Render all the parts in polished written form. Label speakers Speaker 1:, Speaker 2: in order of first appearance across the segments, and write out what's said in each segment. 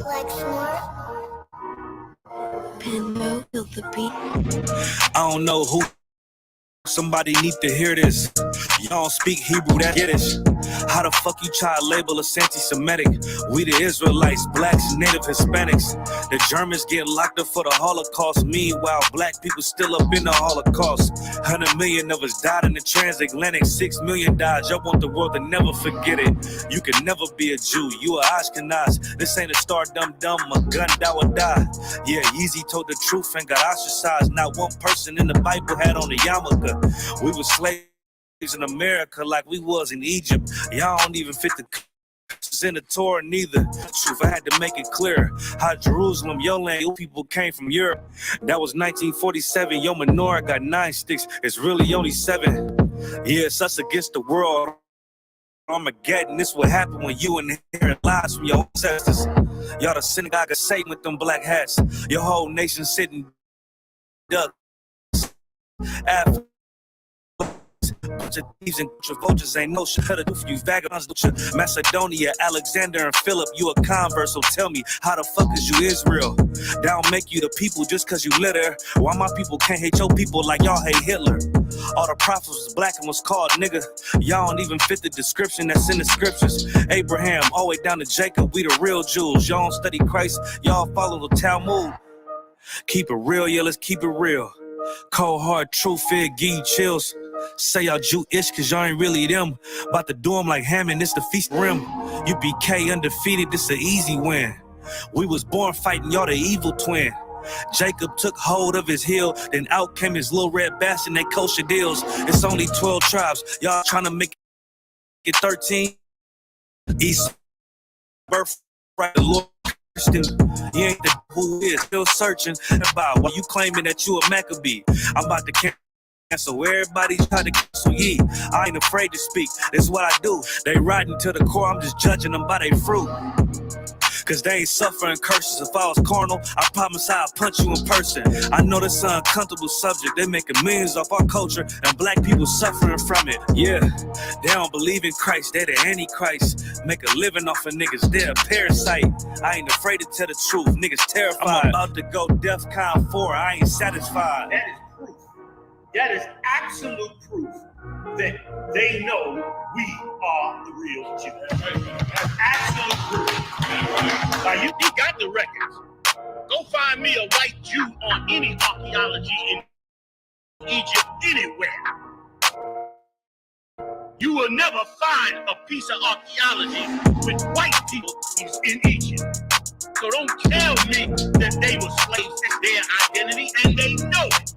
Speaker 1: Like smart. N.W.O built the beat.
Speaker 2: I don't know who. Somebody need to hear this. Y'all don't speak Hebrew, that Yiddish. How the fuck you try to label us anti-Semitic? We the Israelites, blacks, native Hispanics. The Germans get locked up for the Holocaust. Meanwhile, black people still up in the Holocaust. 100 million of us died in the transatlantic. 6 million died. Y'all want the world to never forget it. You can never be a Jew. You a Ashkenaz. This ain't a star dumb. A gun that would die. Yeah, Yeezy told the truth and got ostracized. Not one person in the Bible had on a yarmulke. We were slaves in America like we was in Egypt. Y'all don't even fit the in the Torah neither. Truth, I had to make it clear. How Jerusalem, your land, your people came from Europe. That was 1947. Your menorah got 9 sticks. It's really only 7. Yeah, it's us against the world. Armageddon, this what happened when you inherit lies from your ancestors. Y'all the synagogue of Satan with them black hats. Your whole nation sitting ducks. After bunch of thieves and vultures ain't no shit. Cut you vagabonds. Macedonia, Alexander, and Philip, you a convert. So tell me, how the fuck is you Israel? That don't make you the people just cause you live there. Why my people can't hate your people like y'all hate Hitler? All the prophets was black and was called nigga. Y'all don't even fit the description that's in the scriptures. Abraham, all the way down to Jacob, we the real Jews. Y'all don't study Christ, y'all follow the Talmud. Keep it real, yeah, let's keep it real. Cold hard truth, fear, give you chills. Say y'all Jewish cause y'all ain't really them. About to do them like Hammond, it's the feast rim. You BK undefeated, this an easy win. We was born fighting, y'all the evil twin. Jacob took hold of his heel, then out came his little red bastard and they kosher deals. It's only 12 tribes, y'all trying to make it 13. Isupk, birthright, the Lord. You ain't the who is still searching about why you claiming that you a Maccabee. I'm about to cancel everybody try to cancel ye. I ain't afraid to speak, that's what I do. They riding to the core, I'm just judging them by their fruit. Cause they ain't suffering curses. If I was carnal, I promise I'd punch you in person. I know this an uncomfortable subject. They making millions off our culture and black people suffering from it. Yeah, they don't believe in Christ. They the Antichrist. Make a living off of niggas. They're a parasite. I ain't afraid to tell the truth. Niggas terrified. I'm about to go DEFCON 4. I ain't satisfied.
Speaker 3: That is proof. That is absolute proof that they know we are the real Jews. That's absolute proof. Now you got the records. Go find me a white Jew on any archaeology in Egypt anywhere. You will never find a piece of archaeology with white people in Egypt. So don't tell me that they were slaves. That's their identity, and they know it.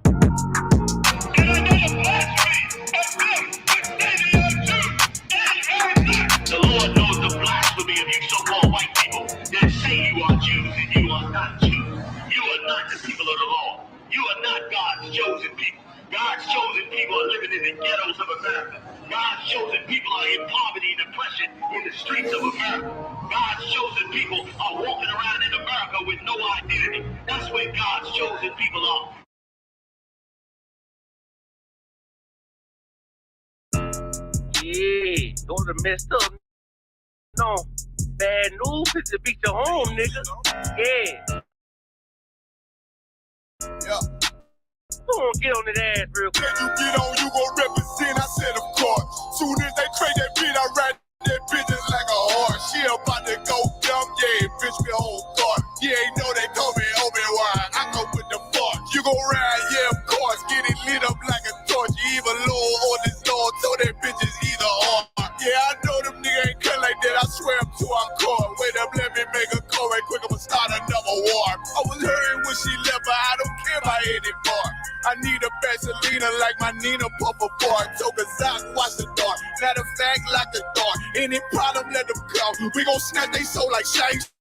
Speaker 3: And I know the blasphemy of them that say they are Jews and are not. The Lord knows the blasphemy of you so-called white people that say you are Jews and you are not Jews. You are not the people of the law. You are not God's chosen people. God's chosen people are living in the ghettos of America. God's chosen people are in poverty and depression in the streets of America. God's chosen people are walking around in America with no identity. That's where God's chosen people are.
Speaker 4: Yeah, those are messed up. No, bad news is to beat your home, nigga. Yeah.
Speaker 5: Yeah.
Speaker 4: Go on, get on that ass real quick.
Speaker 5: Can you get on, you gon' represent, I said of course. Soon as they trade that beat, I ride that bitch just like a horse. She about to go dumb, yeah, bitch me whole car. You ain't know they call me Obi-Wan, I go with the force. You gon' ride, yeah, of course, get it lit up like a torch. You even low on this Lord, so that bitch is either or. Yeah, I know them niggas ain't cut like that, I swear I'm too encore. Wait up, let me make a call right quick, I'ma start another war. I was hurting when she left, but I don't care about anymore. I need a Vaseline like my Nina Puffer bar. Took a sock, watch the dark. Matter of fact, lock the door. Any problem, let them come. We gon' snatch they soul like Shanks.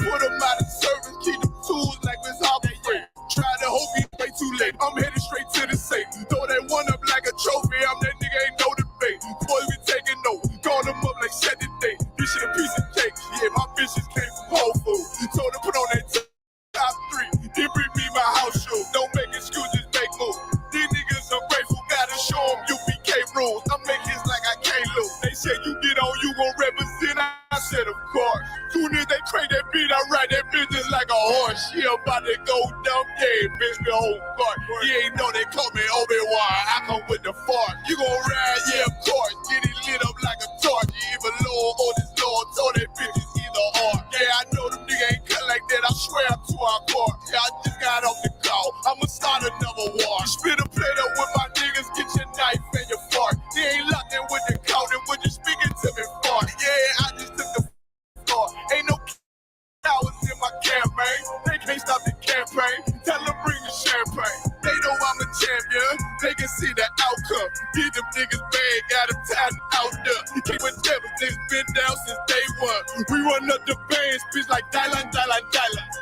Speaker 5: Put them out of service, keep them tools like Miss Harvey. Try to hope he way too late. I'm headed straight to the safe. Throw that one up like a trophy. I'm that nigga, ain't no debate. Boys be taking notes. Call them up like set the date. This shit a piece of cake. Yeah, my bitches came from Whole Foods. Told them put on that top 3. Then bring me my house shoes. Don't make excuses, make moves. These niggas ungrateful. Gotta show them UPK rules. I make hits like I can't lose. They say you get on, you gon' represent. I said of course. Soon as they trade that beat, I ride that bitch just like a horse. She about to go dumb, yeah, bitch, me whole court. You ain't know they call me Obi-Wan, I come with the force. You gon' ride, yeah, of course. Get it lit up like a torch. You even low on this Lord, told that bitch is either or. Yeah, I know them niggas ain't cut like that, I swear I'm to our court. Yeah, I just got off the call, I'ma start another war. Spit a plate up with my niggas, get your knife and your fork. They ain't locked in with the code and when you speaking to me for. Yeah, I just took the floor. Ain't no cowards in my campaign. They can't stop the campaign. Tell them bring the champagne. They know I'm a champion. They can see the outcome. Get them niggas bad, got them tied out there. You can't with them, niggas been down since day one. We run up the bands, bitch like Dylan.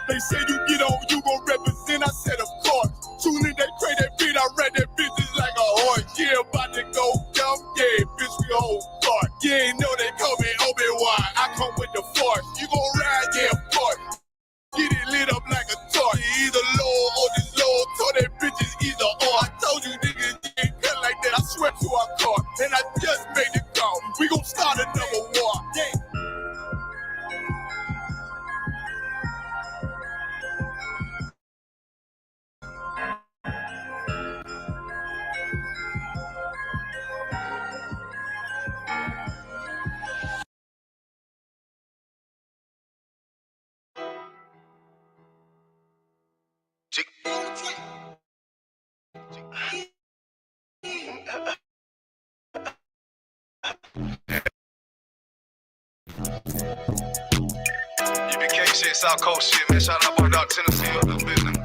Speaker 5: They say you get on, you gon' represent. I said of course. Soon as they trade that beat, I read that bitch just like a horse. Yeah, about to go dumb, yeah, bitch, we whole court. You ain't know they call me Obi-Wan, I come with the force. You gon' ride, yeah, of course. Get it lit up like a torch. You either low or this low, told that bitch is either or. I told you niggas you ain't cut like that, I swear to our court. And I just made the call, we gon' start another war. Yeah.
Speaker 6: UBK shit, South Coast shit, man. Shout out to Tennessee, up the business.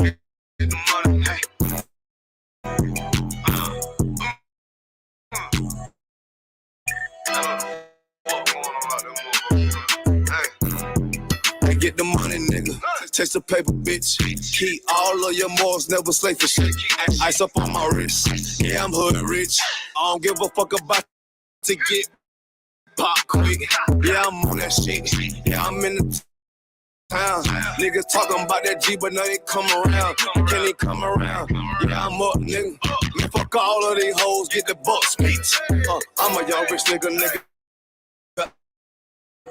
Speaker 6: Hey, get the money, hey.
Speaker 2: Hey, get the money, nigga. Taste the paper, bitch. Keep all of your morals, never slave for shit. Ice up on my wrist. Yeah, I'm hood rich. I don't give a fuck about to get pop quick. Yeah, I'm on that shit. Yeah, I'm in the town. Niggas talking about that G, but now they come around. Can they come around? Yeah, I'm up, nigga. Man, fuck all of these hoes, get the bucks, bitch. I'm a young rich nigga.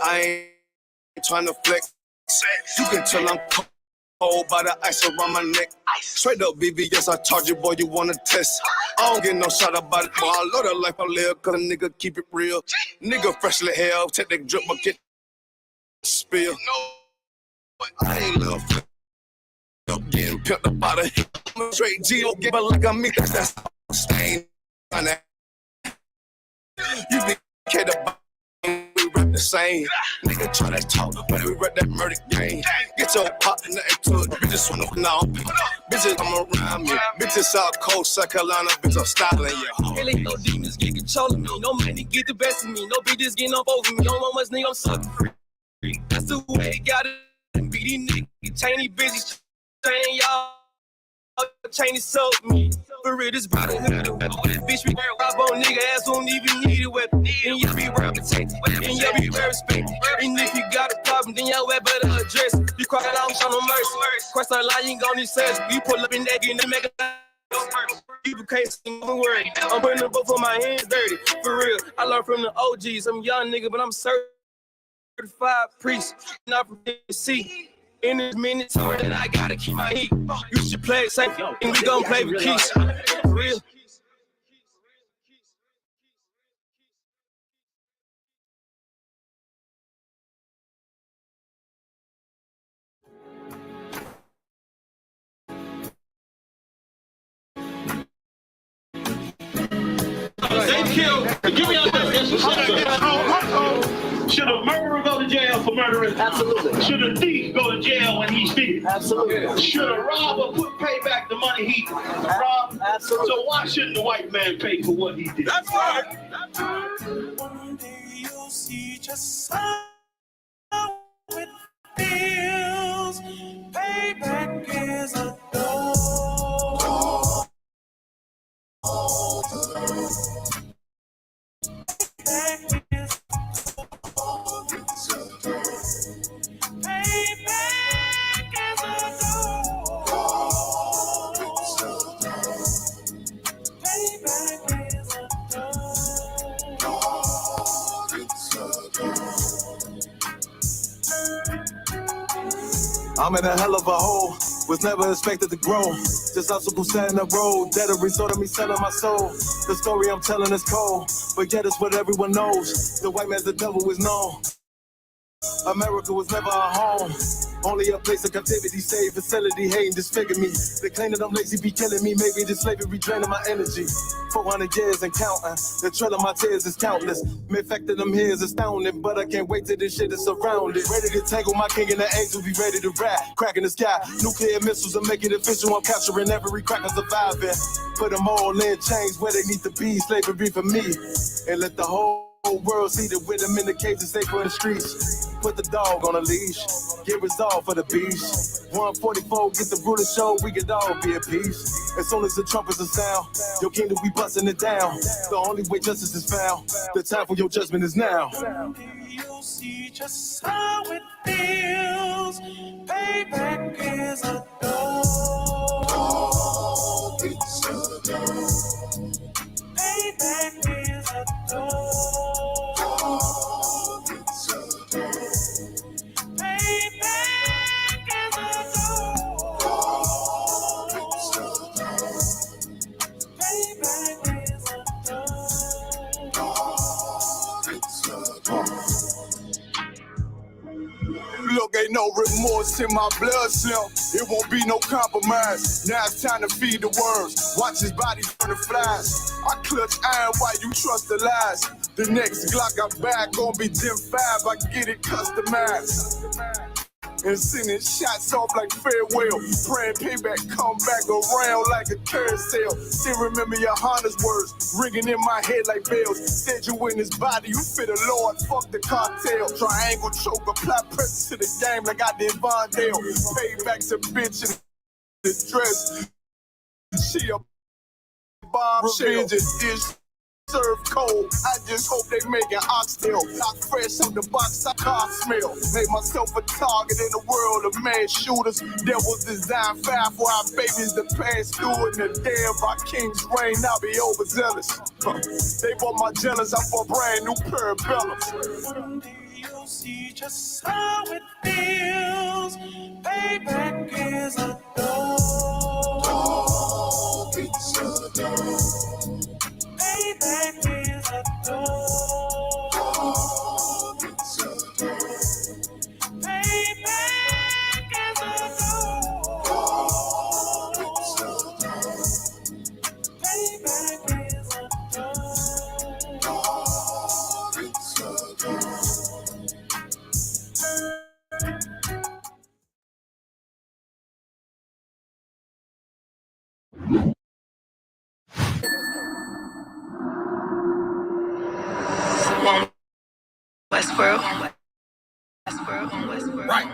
Speaker 2: I ain't trying to flex. You can tell I'm cold by the ice around my neck. Straight up, BBS, I charge you, boy, you wanna test. I don't get no shot about it, boy. I love the life I live, cause a nigga keep it real. Nigga freshly hell, take that drip, but get spill. I ain't love up getting pimped up out of here. I'm a straight G, don't give it like I mean that's stain. You be kid about we rap the same. Nigga try to talk, but we rap that murder game. Get your pot and nothing to it. Bitches wanna know. Bitches come around me. Bitches South Coast, South Carolina. Bitch, I'm styling you.
Speaker 7: Hell ain't no demons get control of me. No money get the best of me. No bitches getting up over me. Don't want much nigga, I'm sucking free. That's the way they got it. Be these niggas, chain these bitches, chain y'all. Chain is so me. For real, this brotherhood. This bitch be rob on nigga ass won't even need a weapon. And you be represented. And you be respected. And if you got a problem, then y'all better address it. You cry out, show no mercy. Question a lie, you ain't gon' need sense. You pull up in that and make a you can't see my word. I'm putting them both of my hands dirty. For real, I learned from the OGs. I'm a young nigga, but I'm certified priest. Not from DC. In this minute time, I gotta keep my heat. You should play it safe, and we gon' play with keys. For real.
Speaker 3: They killed. Give me out that. Should a murderer go to jail for murdering? Absolutely. Should a thief go to jail when he steals? Absolutely. Should a robber pay back the money he robbed? Absolutely. So why shouldn't the white man pay for what he did? That's right.
Speaker 8: One day you'll see just how it feels. Payback is a door. Payback is
Speaker 9: I'm in a hell of a hole, was never expected to grow. Just hustle set in the road, that a result of me selling my soul. The story I'm telling is cold, but yet it's what everyone knows. The white man's the devil is known. America was never a home, only a place of captivity, safe facility, hating, disfigure me. They claim that I'm lazy, be killing me, maybe this slavery draining my energy. 400 years and counting, the trail of my tears is countless. The fact that I'm here is astounding, but I can't wait till this shit is surrounded. Ready to tangle my king and the angel, be ready to rap. Cracking the sky, nuclear missiles and make it official. I'm capturing every crack and surviving. Put them all in chains where they need to be, slavery for me. And let the whole world see that with them in the cages, safer in the streets. Put the dog on a leash, get resolved for the beast. 144, get the ruler show, we could all be at peace. As soon as the trumpets are sound, your kingdom we busting it down. The only way justice is found, the time for your judgment is now.
Speaker 8: You'll see just how it feels. Payback is a dog. It's a dog. Payback is a dog. It's a dog. Payback is a dog. It's a dog. Payback is a dog. It's a dog.
Speaker 5: Look, ain't no remorse in my blood cell. It won't be no compromise. Now it's time to feed the worms. Watch his body burn the flies. I clutch iron while you trust the lies. The next Glock I back gon' be Gen 5. I get it customized. And sending shots off like farewell. Praying payback come back around like a carousel. Still remember your Honda's words ringing in my head like bells. Said you in his body, you fit a Lord, fuck the cartel. Triangle choke, apply pressure to the game like I did Vondale. Payback's a bitch in the dress. She a bomb. Revenge is serve cold. I just hope they make an oxtail. Not fresh out the box, I can't smell. Made myself a target in the world of mad shooters. Devils design fire for our babies to pass through. In the day of our king's reign, I'll be overzealous. They bought my jealous out for a brand new pair of bellows.
Speaker 8: One day you'll see just how it feels. Payback is a dog. It's a dog. Payback is a dog. It's a dog. Payback is a dog. It's a dog. Payback is a dog. It's a dog.
Speaker 1: Westworld.
Speaker 5: Right.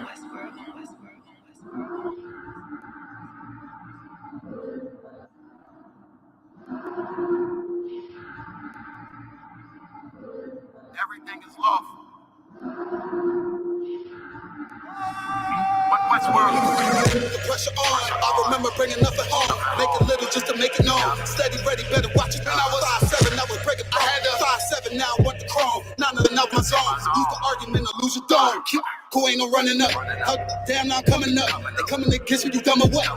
Speaker 5: Everything is lawful. Westworld.
Speaker 10: The pressure on, I remember bringing nothing home. Make it little just to make it known. Steady, ready, better watch it. When I was 5'7", I was breaking. I had a 5'7", now I want the chrome. None of the my zone. Lose the argument or lose your dome. Who ain't no running up? Damn, now I'm coming up. They coming against me, you dumb or what?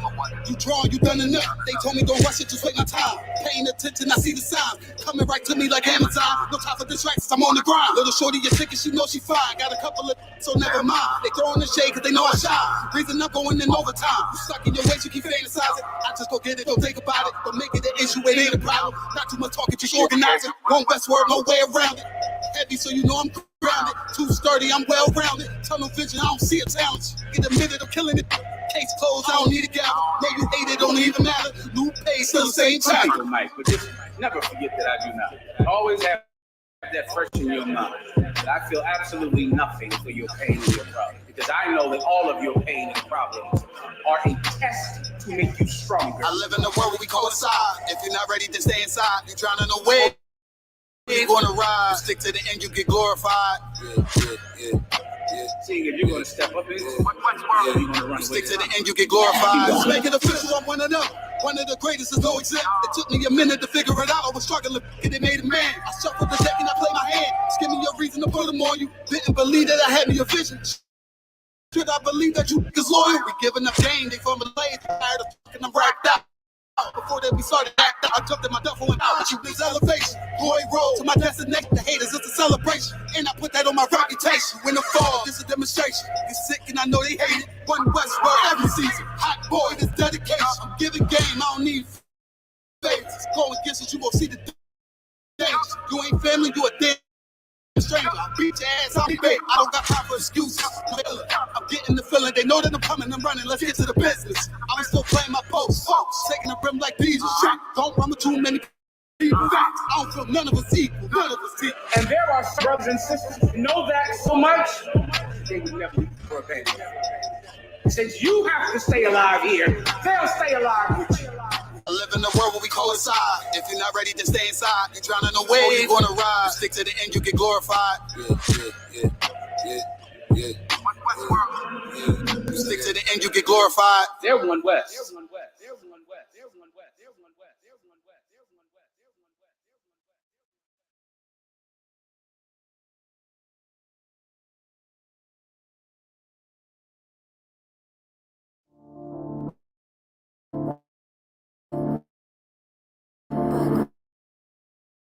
Speaker 10: You drawing, you done enough. They told me don't rush it, just wait my time. Paying attention, I see the signs. Coming right to me like Amazon. No time for distractions, I'm on the grind. Little shorty, your ticket, she know she fine. Got a couple of so never mind. They throwing the shade cause they know I shine. Reason I'm going in overtime. You stuck in your ways, you keep fantasizing. I just go get it, don't think about it. Don't make it an issue, it ain't a problem. Not too much talking, just organizing. One Westward, no way around it. Heavy, so you know I'm grounded. Too sturdy, I'm well rounded. Tunnel vision, I don't see a challenge. Get a minute of killing it. Case closed, I don't need a gavel. No, you hate it, don't even matter. New pay, still the same time.
Speaker 11: Mike, but just never forget that I do not. Always have that fresh in your mind. That I feel absolutely nothing for your pain and your problem. Because I know that all of your pain and problems are a test to make you stronger.
Speaker 10: I live in the world we coincide. If you're not ready to stay inside, you're drowning away. You ain't gonna ride. Stick to the end, you get glorified.
Speaker 11: See, if you're gonna step up into what's you're gonna run
Speaker 10: Stick to the end, you get glorified. Let's make it official, I'm one of them. One of the greatest is no exempt. It took me a minute to figure it out. I was struggling, and it made a man. I shuffled the deck and I played my hand. Just give me a reason to put them on you. Didn't believe that I had me a vision. Should I believe that you is loyal? We giving up game, they formulate, tired of fucking them racked out. Before they be started act out, I jumped in my duffel and out. You lose elevation, boy roll to my destination. The haters, it's a celebration, and I put that on my reputation. When the fall, this is a demonstration. You sick and I know they hate it. One Westworld every season. Hot boy, this dedication. I'm giving game, I don't need favors. Go against it, you gon' see the danger. You ain't family, you a damn stranger. I beat your ass, I'll be big. I don't got time for excuses. I'm getting the feeling, they know that I'm coming, I'm running. Let's get to the business. I'm still playing my post, taking a brim like diesel. Don't run with too many people. Facts, I don't feel none of us equal. None of us equal.
Speaker 11: And there are some brothers and sisters who know that so much, they would never leave for a penny. Since you have to stay alive here, they'll stay alive with you.
Speaker 10: I live in a world where we coincide. If you're not ready to stay inside, you're drowning away, you're gonna ride. You stick to the end, you get glorified. Yeah. You stick to the end, you get glorified.
Speaker 11: They're one West.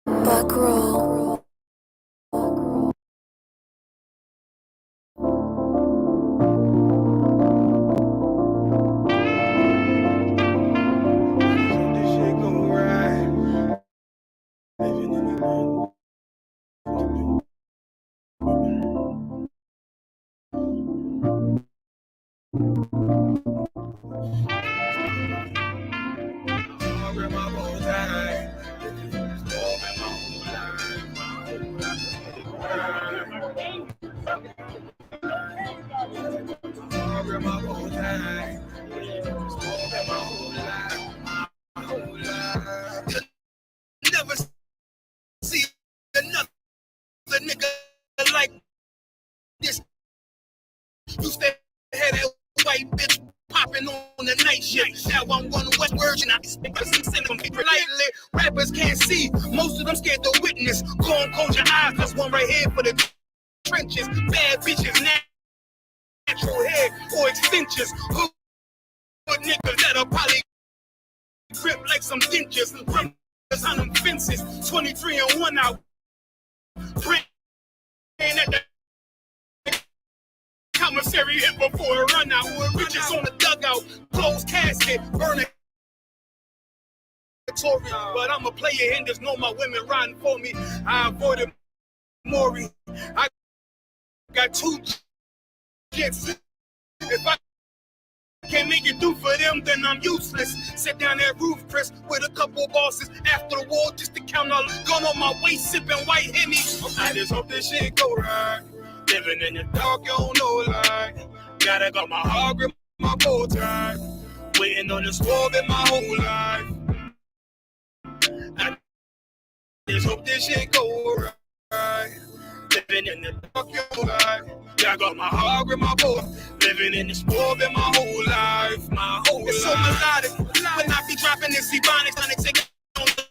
Speaker 12: Back row.
Speaker 2: Never see another nigga like this. You stay had that white bitch popping on the night shift. Now I'm one Westward and I expect to send them people lightly. Rappers can't see, most of them scared to witness. Go and close your eyes, there's one right here for the trenches. Bad bitches, natural hair or extensions. Hood niggas that'll probably grip like some dentures. On them fences, 23 and 1 out. Praying at the commissary hit before a run out. Riches on the dugout, closed casket, burning. But I'm a player and there's no my women riding for me. I avoided Maury. I got 2 jets. If I can't make it through for them, then I'm useless. Sit down that roof, Chris, with a couple bosses after the war just to count all. Gun on my waist, sipping white Henny. I just hope this shit go right. Living in the dark, you don't know light. Gotta got my heart grip, my bow tie. Waiting on this war in my whole life. I just hope this shit go right. Living in the dark, you don't know light. I got my heart with my boy. Living in this world in my whole life. My whole life. It's so melodic. When I be dropping this ebonics, trying to take it on the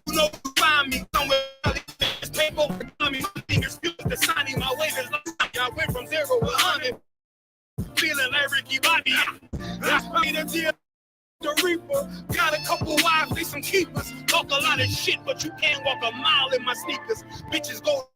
Speaker 2: you know who find me somewhere. This paper for me. Fingers feel the signing. My wave is like I went from 0 to 100. Feeling like Ricky Bobby. I made a deal. The Reaper got a couple wives, they some keepers. Talk a lot of shit, but you can't walk a mile in my sneakers. Bitches go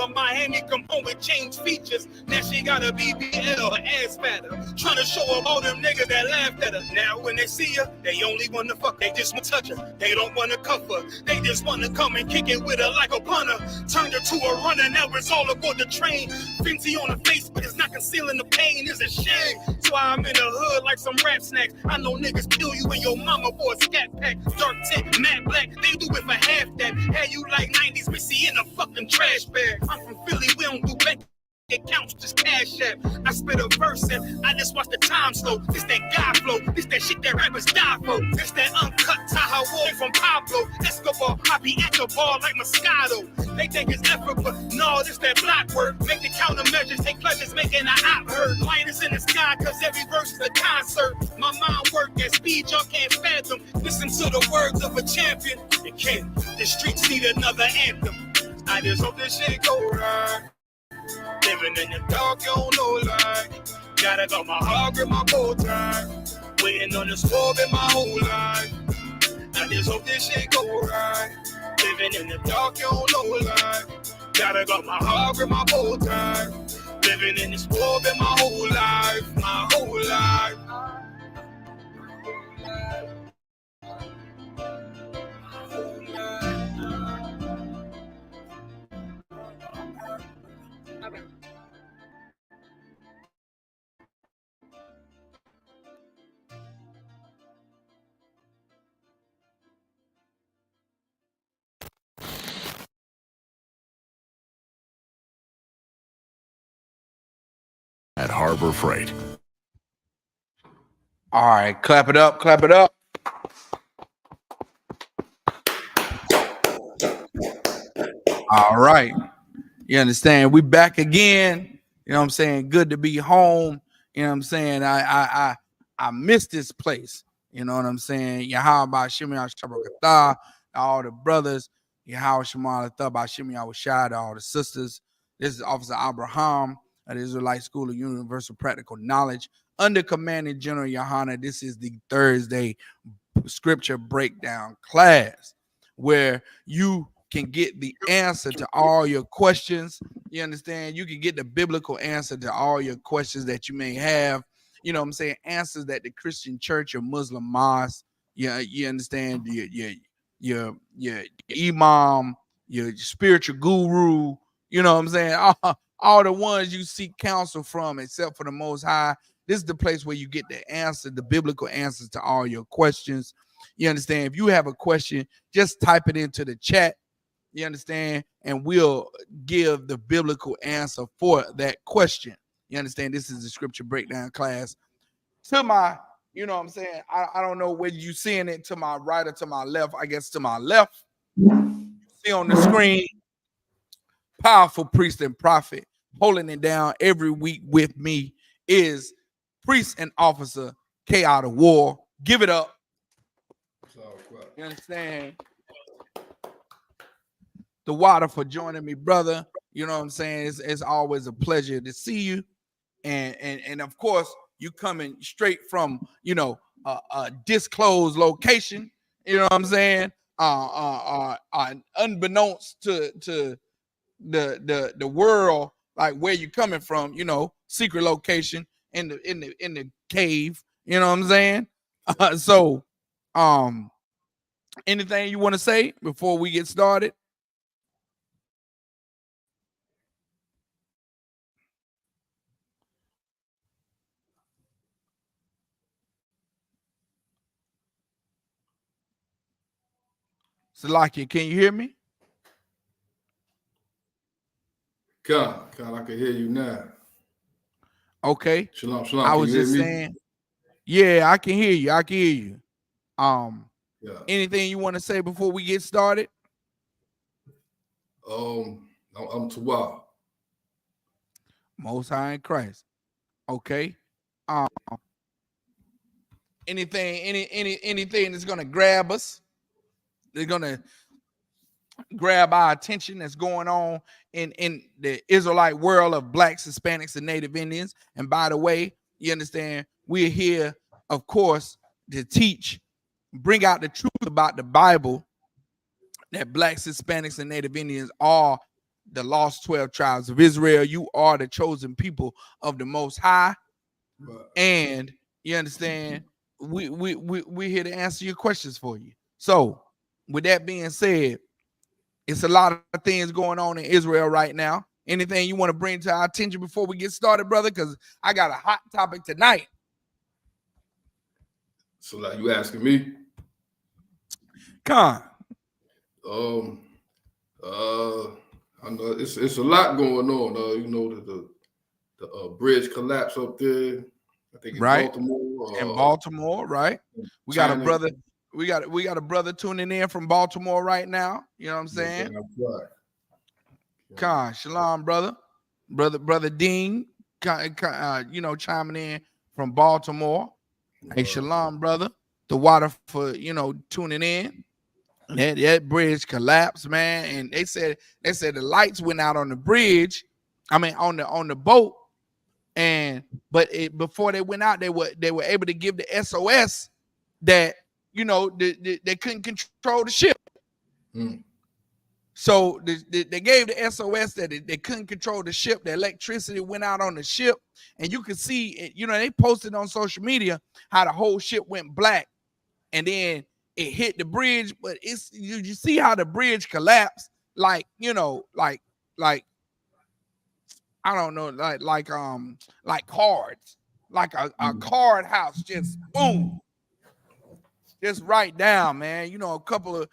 Speaker 2: on Miami, come home with change features. Now she got a BBL, her ass fatter. Trying to show up all them niggas that laughed at her. Now when they see her, they only want to fuck. They just want to touch her. They don't want to cuff her. They just want to come and kick it with her like a punter. Turned her to a runner, now it's all aboard the train. Fenty on the face, but it's not concealing the pain. It's a shame. So I'm in the hood like some rap snacks. I know niggas kill you and your mama for a scat pack. Dark tint, matte black, they do it for half that. Had you like 90s Missy in a fucking trash bag. I'm from Philly, we don't do bank accounts, just cash app. I spit a verse and I just watch the time slow. This that guy flow, this that shit that rappers die for. This that uncut Tahoe War from Pablo Escobar. I be at the bar like Moscato. They think it's effort, but no, this that block work. Make the countermeasures, take pleasures, making an op hurt. Lighters in the sky, cause every verse is a concert. My mind work at speed y'all can't fathom. Listen to the words of a champion. You can't, the streets need another anthem. I just hope this shit go right.
Speaker 3: Living in the dark, you don't know light. Gotta got my heart in my bow tie. Waiting on the smoke in my whole life. I just hope this shit go right. Living in the dark, you don't know life. Gotta got my heart in my bow tie. Living in the smoke in my whole life. My whole life.
Speaker 12: At Harbor Freight.
Speaker 13: All right, clap it up, clap it up. All right. You understand? We back again. You know what I'm saying? Good to be home. You know what I'm saying? I miss this place. You know what I'm saying? Yahweh Shimmy Shabakatah, all the brothers. Yahweh Shemar Thaba Shimmy Awashad, all the sisters. This is Officer Abraham at the Israelite School of Universal Practical Knowledge. Under Commanding General Yohana, this is the Thursday scripture breakdown class where you can get the answer to all your questions. You understand? You can get the biblical answer to all your questions that you may have. You know what I'm saying? Answers that the Christian church or Muslim mosque, you understand? Your imam, your spiritual guru, you know what I'm saying? All the ones you seek counsel from, except for the Most High. This is the place where you get the answer, the biblical answers to all your questions. You understand? If you have a question, just type it into the chat. You understand? And we'll give the biblical answer for that question. You understand? This is the scripture breakdown class. To my, you know what I'm saying? I don't know whether you seeing it to my right or to my left. I guess to my left. You see on the screen, powerful priest and prophet holding it down every week with me is priest and officer N.W.O. Give it up. You understand? The water for joining me, brother. You know what I'm saying? It's always a pleasure to see you. And of course, you coming straight from, you know, a disclosed location. You know what I'm saying? Unbeknownst to the world, like where you coming from, you know, secret location in the cave. You know what I'm saying? So, anything you want to say before we get started? Salakia, can you hear me?
Speaker 14: God, I can hear you now.
Speaker 13: Okay.
Speaker 14: Shalom.
Speaker 13: I was just saying, yeah, I can hear you. I can hear you. Anything you want to say before we get started?
Speaker 14: I'm N.W.O.
Speaker 13: Most High in Christ. Okay. Anything that's gonna grab us? They're gonna grab our attention that's going on in the Israelite world of blacks, Hispanics, and Native Indians. And by the way, you understand, we're here, of course, to teach, bring out the truth about the Bible, that blacks, Hispanics, and Native Indians are the lost 12 tribes of Israel. You are the chosen people of the Most High. And you understand, we're here to answer your questions for you. So with that being said, it's a lot of things going on in Israel right now. Anything you want to bring to our attention before we get started, brother? Because I got a hot topic tonight.
Speaker 14: So, like, you asking me?
Speaker 13: Con.
Speaker 14: I know it's a lot going on. You know, the bridge collapse up there. I think in Baltimore.
Speaker 13: In Baltimore, right? We got a brother. We got a brother tuning in from Baltimore right now. You know what I'm saying? Con, shalom, brother. Brother Dean, you know, chiming in from Baltimore. Hey, shalom, brother. The water for, you know, tuning in. That bridge collapsed, man. And they said the lights went out on the bridge I mean on the boat, but before they went out, they were able to give the SOS that they couldn't control the ship. So they gave the SOS that they couldn't control the ship. The electricity went out on the ship, and you could see, they posted on social media how the whole ship went black, and then it hit the bridge. But it's you see how the bridge collapsed, like I don't know, like cards, like a card house, just boom, just right down, man. A couple of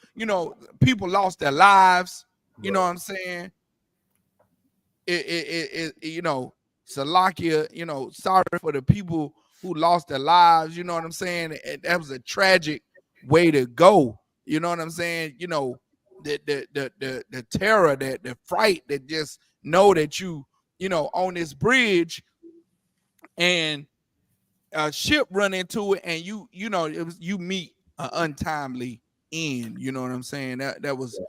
Speaker 13: people lost their lives. You know what I'm saying? Salakia, sorry for the people who lost their lives. You know what I'm saying? That was a tragic way to go. You know what I'm saying? The terror, the fright, that just know that on this bridge and a ship run into it, and you meet an untimely end. You know what I'm saying? That was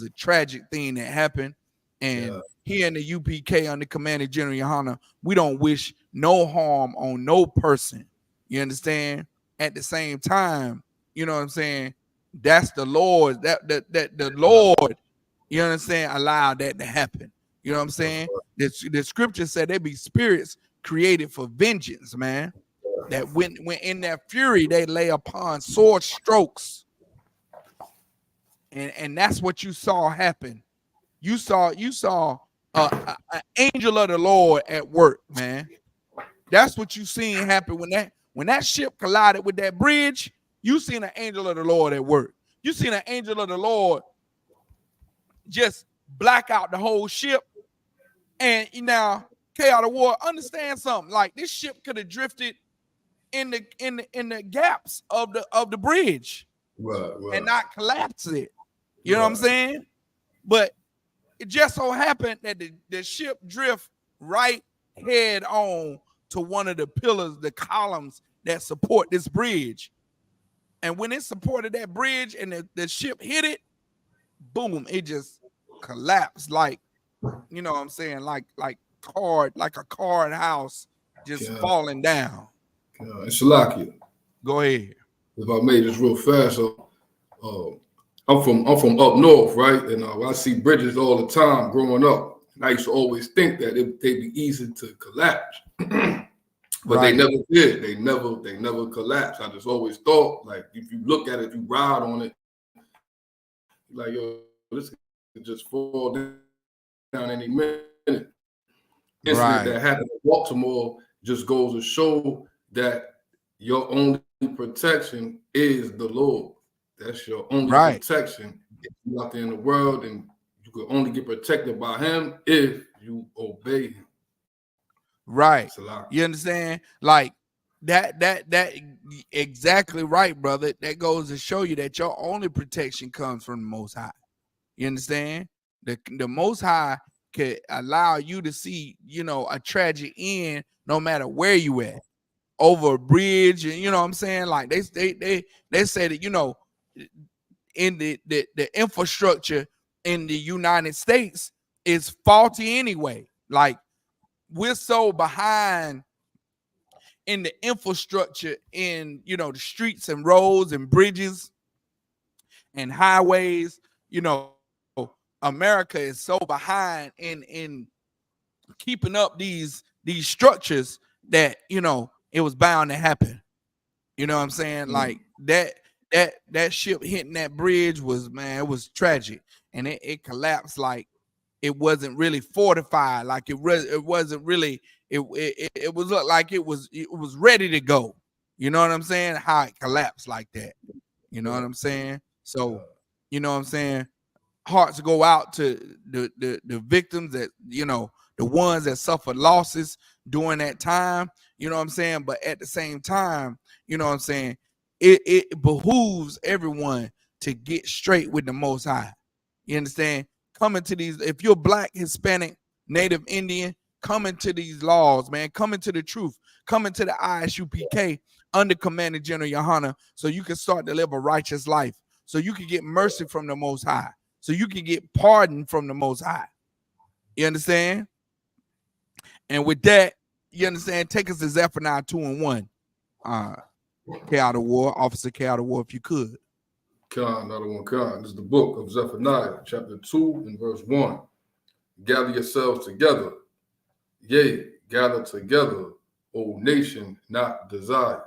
Speaker 13: a tragic thing that happened. And here in the UPK under Commander General Yohana, we don't wish no harm on no person. You understand? At the same time, you know what I'm saying? That's the Lord, that the Lord, you understand, allowed that to happen. You know what I'm saying? The scripture said there be spirits created for vengeance, man. That when in their fury they lay upon sword strokes. And that's what you saw happen. You saw an angel of the Lord at work, man. That's what you seen happen when that ship collided with that bridge. You seen an angel of the Lord at work. You seen an angel of the Lord just black out the whole ship. And now, N.W.O, understand something. Like, this ship could have drifted in the gaps of the bridge,
Speaker 14: right.
Speaker 13: And not collapse it. You know what I'm saying? But it just so happened that the ship drift right head on to one of the pillars, the columns that support this bridge. And when it supported that bridge and the ship hit it, boom, it just collapsed like, you know what I'm saying, like a card house just falling down.
Speaker 14: And Shalakia.
Speaker 13: Go ahead.
Speaker 14: If I made this real fast, so I'm from up north, right? And I see bridges all the time growing up. And I used to always think that they'd be easy to collapse, but they never did. They never collapsed. I just always thought, like, if you look at it, if you ride on it, like, yo, this could just fall down any minute. Incident that happened in Baltimore just goes to show that your only protection is the Lord. That's your only protection. If you're out there in the world, and you can only get protected by him if you obey him.
Speaker 13: Right. You understand? Like that exactly right, brother. That goes to show you that your only protection comes from the Most High. You understand? The Most High could allow you to see, a tragic end no matter where you at. Over a bridge, and you know what I'm saying? Like they say that, in the infrastructure in the United States is faulty anyway. Like, we're so behind in the infrastructure in the streets and roads and bridges and highways. America is so behind in keeping up these structures that it was bound to happen. You know what I'm saying? Like that ship hitting that bridge was, man, it was tragic, and it collapsed like it wasn't really fortified, like it wasn't really. It was look like it was ready to go. You know what I'm saying? How it collapsed like that. You know what I'm saying? So, you know what I'm saying? Hearts go out to the victims, that the ones that suffered losses during that time. You know what I'm saying? But at the same time, you know what I'm saying, it behooves everyone to get straight with the Most High. You understand? Coming to these, if you're Black, Hispanic, Native Indian, coming to these laws, man, coming to the truth, coming to the Isupk under Commander General Yohana, so you can start to live a righteous life, so you can get mercy from the Most High, so you can get pardon from the Most High. You understand? And with that, you understand, take us to Zephaniah 2:1. N.W.O, Officer N.W.O, if you could.
Speaker 14: Khan, another one, Khan. This is the book of Zephaniah, chapter 2 and verse 1. Gather yourselves together. Yea, gather together, O nation not desire.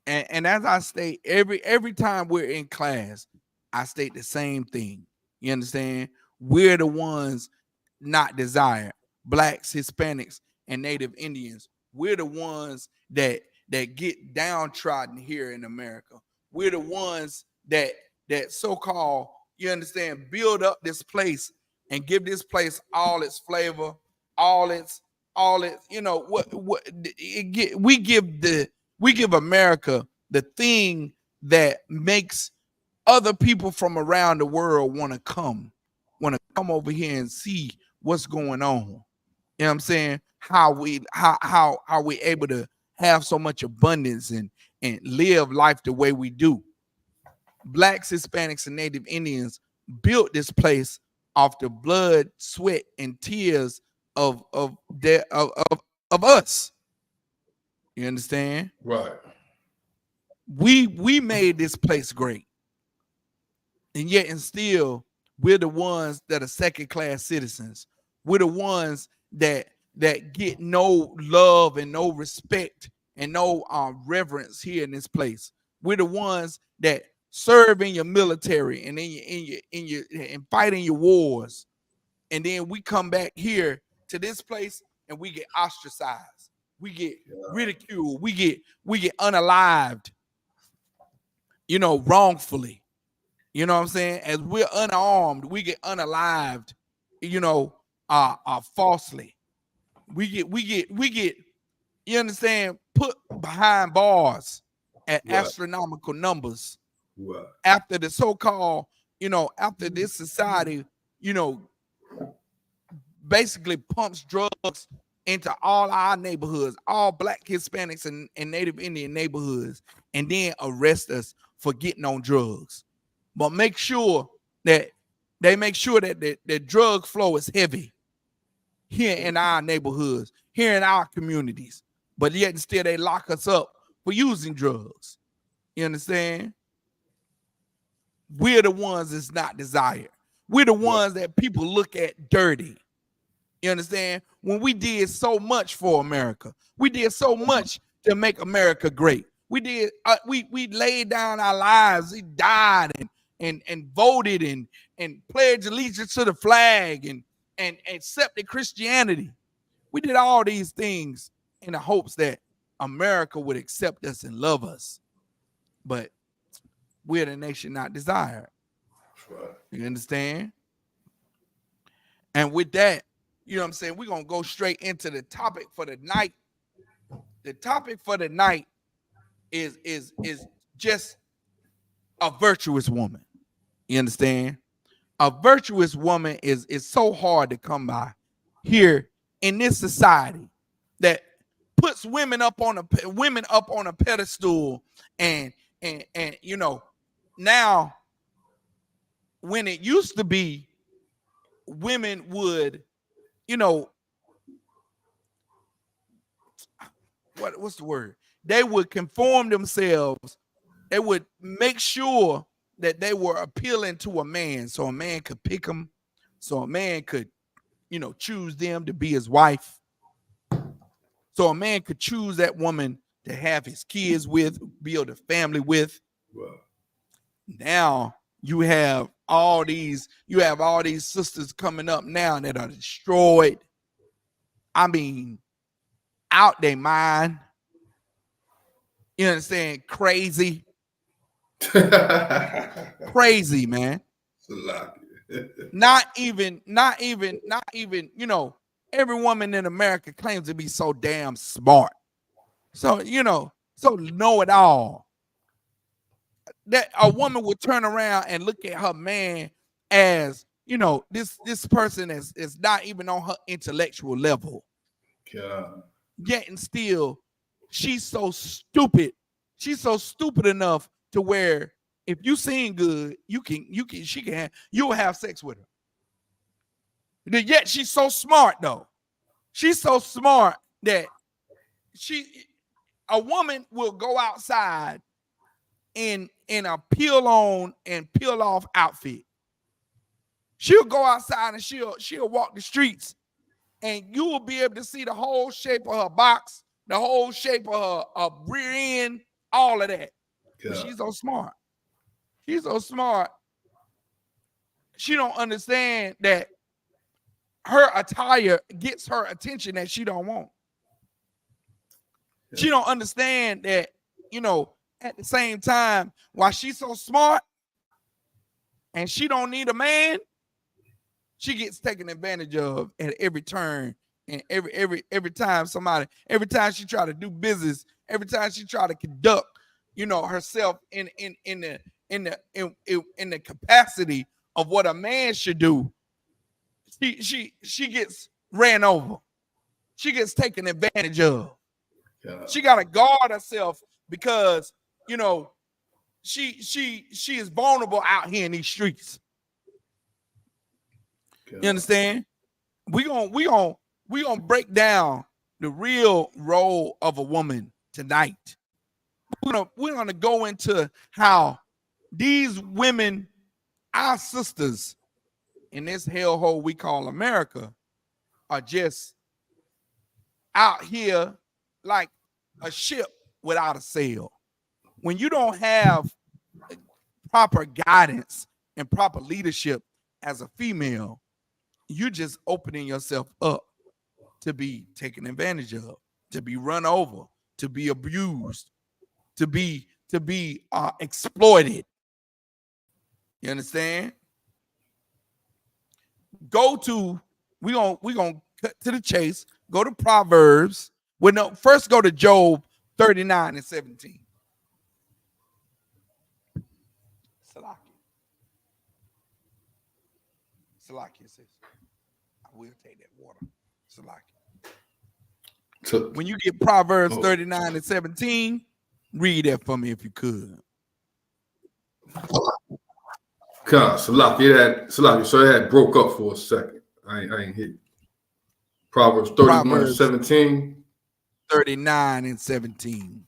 Speaker 13: And as I state, every time we're in class, I state the same thing. You understand? We're the ones not desired. Blacks, Hispanics, and Native Indians. We're the ones that get downtrodden here in America. We're the ones that so-called, you understand, build up this place and give this place all its flavor, all its, you know, we give America the thing that makes other people from around the world want to come over here and see what's going on. You know what I'm saying? How we able to have so much abundance and live life the way we do. Blacks, Hispanics, and Native Indians built this place off the blood, sweat, and tears of us. You understand?
Speaker 14: Right.
Speaker 13: We made this place great. And yet and still, we're the ones that are second-class citizens. We're the ones that get no love and no respect and no reverence here in this place. We're the ones that serve in your military and in your and fight in your wars. And then we come back here to this place and we get ostracized. We get ridiculed. We get unalived, you know, wrongfully. You know what I'm saying? As we're unarmed, we get unalived, you know, falsely. We get, you understand, put behind bars at astronomical numbers.
Speaker 14: Right.
Speaker 13: After the so-called, you know, after this society, you know, basically pumps drugs into all our neighborhoods, all Black, Hispanics, and Native Indian neighborhoods, and then arrest us for getting on drugs. But make sure that the drug flow is heavy here in our neighborhoods, here in our communities. But yet still they lock us up for using drugs. You understand? We're the ones that's not desired. We're the ones that people look at dirty. You understand? When we did so much for America, we did so much to make America great. We did. We laid down our lives. We died and voted and pledged allegiance to the flag and accepted Christianity. We did all these things in the hopes that America would accept us and love us. But we're the nation not desired.
Speaker 14: Right.
Speaker 13: You understand? And with that, you know what I'm saying, we're going to go straight into the topic for the night. The topic for the night is just a virtuous woman. You understand? A virtuous woman is so hard to come by here in this society that puts women up on a pedestal and you know, now when it used to be women would, you know, what's the word? They would conform themselves. They would make sure that they were appealing to a man so a man could pick them, so a man could, you know, choose them to be his wife. So a man could choose that woman to have his kids with, build a family with.
Speaker 14: Wow.
Speaker 13: Now you have all these sisters coming up now that are destroyed. I mean, out their mind. You understand? Crazy. Crazy, man. Not even, you know, every woman in America claims to be so damn smart. So, you know, so know it all. That a woman would turn around and look at her man as, you know, this person is not even on her intellectual level.
Speaker 14: God.
Speaker 13: Yet and still, she's so stupid. She's so stupid enough to where if you sing good, you'll have sex with her. Yet she's so smart though. She's so smart that a woman will go outside in a peel on and peel off outfit. She'll go outside and she'll walk the streets, and you will be able to see the whole shape of her box, the whole shape of her rear end, all of that. Yeah. She's so smart. She's so smart. She don't understand that her attire gets her attention that she don't want. Yeah. She don't understand that, at the same time, while she's so smart and she don't need a man, she gets taken advantage of at every turn, and every time she try to do business, every time she try to conduct, herself in the capacity of what a man should do, she gets ran over. She gets taken advantage of. Yeah. She got to guard herself because she is vulnerable out here in these streets. You understand? We gonna break down the real role of a woman tonight. We're gonna go into how these women, our sisters in this hellhole we call America, are just out here like a ship without a sail. When you don't have proper guidance and proper leadership as a female, you're just opening yourself up to be taken advantage of, to be run over, to be abused, to be exploited. You understand? We're gonna cut to the chase. Go to Proverbs. First go to Job 39 and 17. Salakia says, I will take that water. Salakia. When you get Proverbs 39 and 17, read that for me if you could.
Speaker 14: Salakia, so it had broke up for a second. I ain't hit. Proverbs 31 and 17.
Speaker 13: 39 and 17.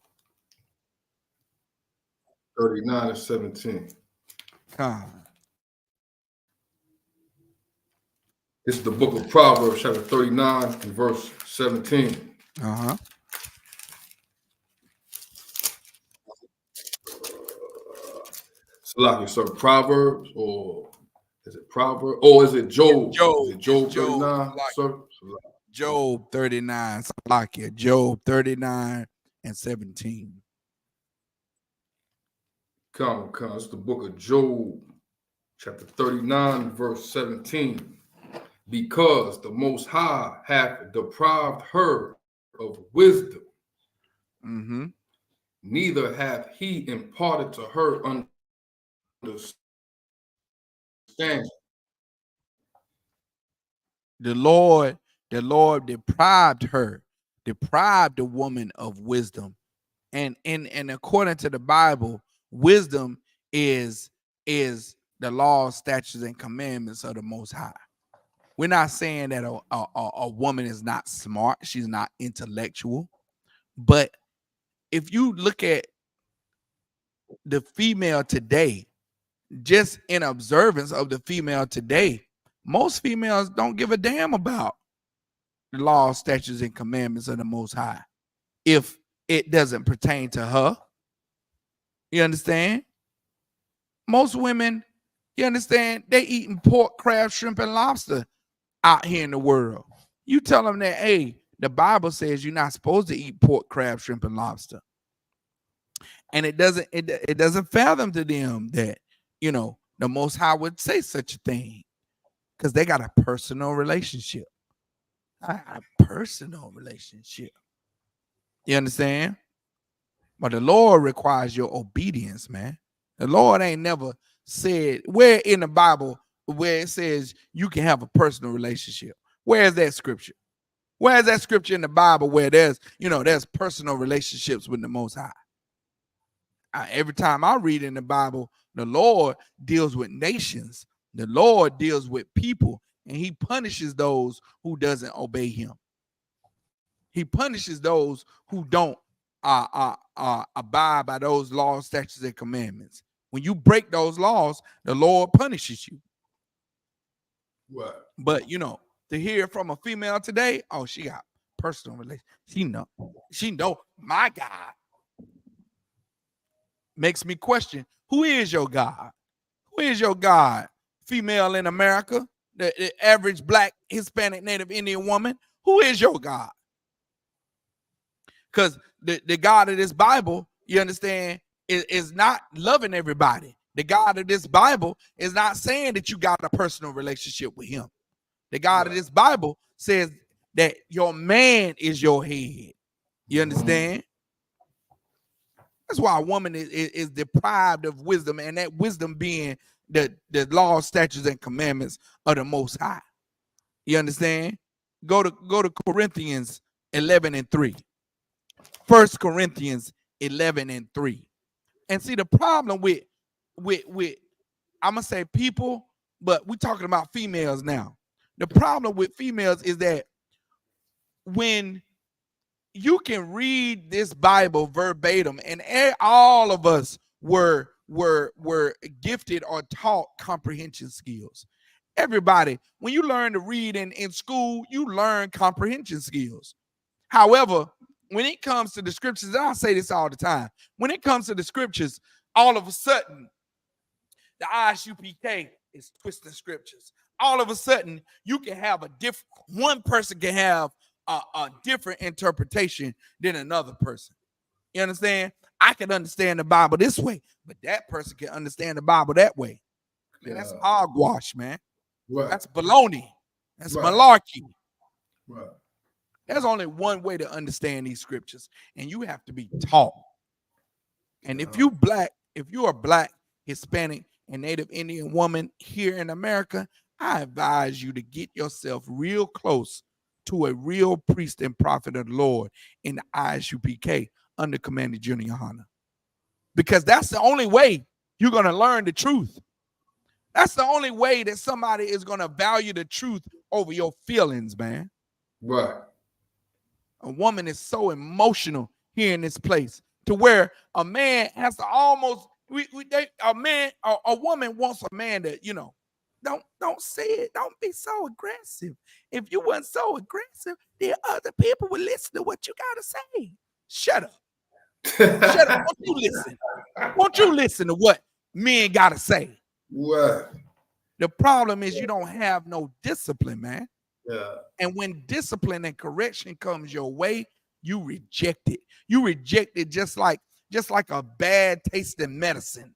Speaker 14: 39 and 17. This is the book of Proverbs, chapter 39 and verse 17.
Speaker 13: Uh-huh.
Speaker 14: Salakia, so Proverbs, or is it Proverbs? Or is it Job? Is it Job 39, sir?
Speaker 13: Job 39. Salakia. Job 39 and 17.
Speaker 14: Come. It's the book of Job, chapter 39, verse 17. Because the Most High hath deprived her of wisdom, neither hath he imparted to her understanding.
Speaker 13: The Lord deprived the woman of wisdom. And according to the Bible, wisdom is the laws, statutes, and commandments of the Most High. We're not saying that a woman is not smart, she's not intellectual. But if you look at the female today, just in observance of the female today, most females don't give a damn about the laws, statutes, and commandments of the Most High if it doesn't pertain to her. You understand? Most women, you understand, they eating pork, crab, shrimp, and lobster out here in the world. You tell them that, hey, the Bible says you're not supposed to eat pork, crab, shrimp, and lobster. And it doesn't fathom to them that, the Most High would say such a thing, because they got a personal relationship. You understand? But the Lord requires your obedience, man. The Lord ain't never said where in the Bible where it says you can have a personal relationship. Where is that scripture? Where is that scripture in the Bible where there's personal relationships with the Most High? Every time I read in the Bible, the Lord deals with nations. The Lord deals with people, and he punishes those who doesn't obey him. He punishes those who don't abide by those laws, statutes, and commandments. When you break those laws, the Lord punishes you.
Speaker 14: Right.
Speaker 13: But to hear from a female today, oh, she got personal relations. She know my God. Makes me question, who is your God? Who is your God? Female in America, the average Black, Hispanic, Native Indian woman. Who is your God? Because the God of this Bible, you understand, is not loving everybody. The God of this Bible is not saying that you got a personal relationship with him. The God of this Bible says that your man is your head. You understand? That's why a woman is deprived of wisdom, and that wisdom being the law, statutes, and commandments of the Most High. You understand? Go to Corinthians 11:3. 1 Corinthians 11:3. And see, the problem with I'm gonna say people, but we're talking about females now. The problem with females is that when you can read this Bible verbatim, and all of us were gifted or taught comprehension skills. Everybody, when you learn to read in school, you learn comprehension skills. However, when it comes to the scriptures, and I say this all the time, when it comes to the scriptures, all of a sudden, the Isupk is twisting scriptures. All of a sudden, you can have one person can have a different interpretation than another person. You understand? I can understand the Bible this way, but that person can understand the Bible that way. Man, that's hogwash, man.
Speaker 14: Right.
Speaker 13: That's baloney. That's malarkey. Right. There's only one way to understand these scriptures, and you have to be taught. And if you're a Black, Hispanic, and Native Indian woman here in America, I advise you to get yourself real close to a real priest and prophet of the Lord in the Isupk under Commander Junior Hunter. Because that's the only way you're going to learn the truth. That's the only way that somebody is going to value the truth over your feelings, man.
Speaker 14: Right.
Speaker 13: A woman is so emotional here in this place to where a man has to almost a woman wants a man that, don't say it. Don't be so aggressive. If you weren't so aggressive, then other people would listen to what you got to say. Shut up. Shut up. Won't you listen? Won't you listen to what men got to say?
Speaker 14: What?
Speaker 13: The problem is you don't have no discipline, man.
Speaker 14: Yeah.
Speaker 13: And when discipline and correction comes your way, you reject it. You reject it just like a bad tasting medicine.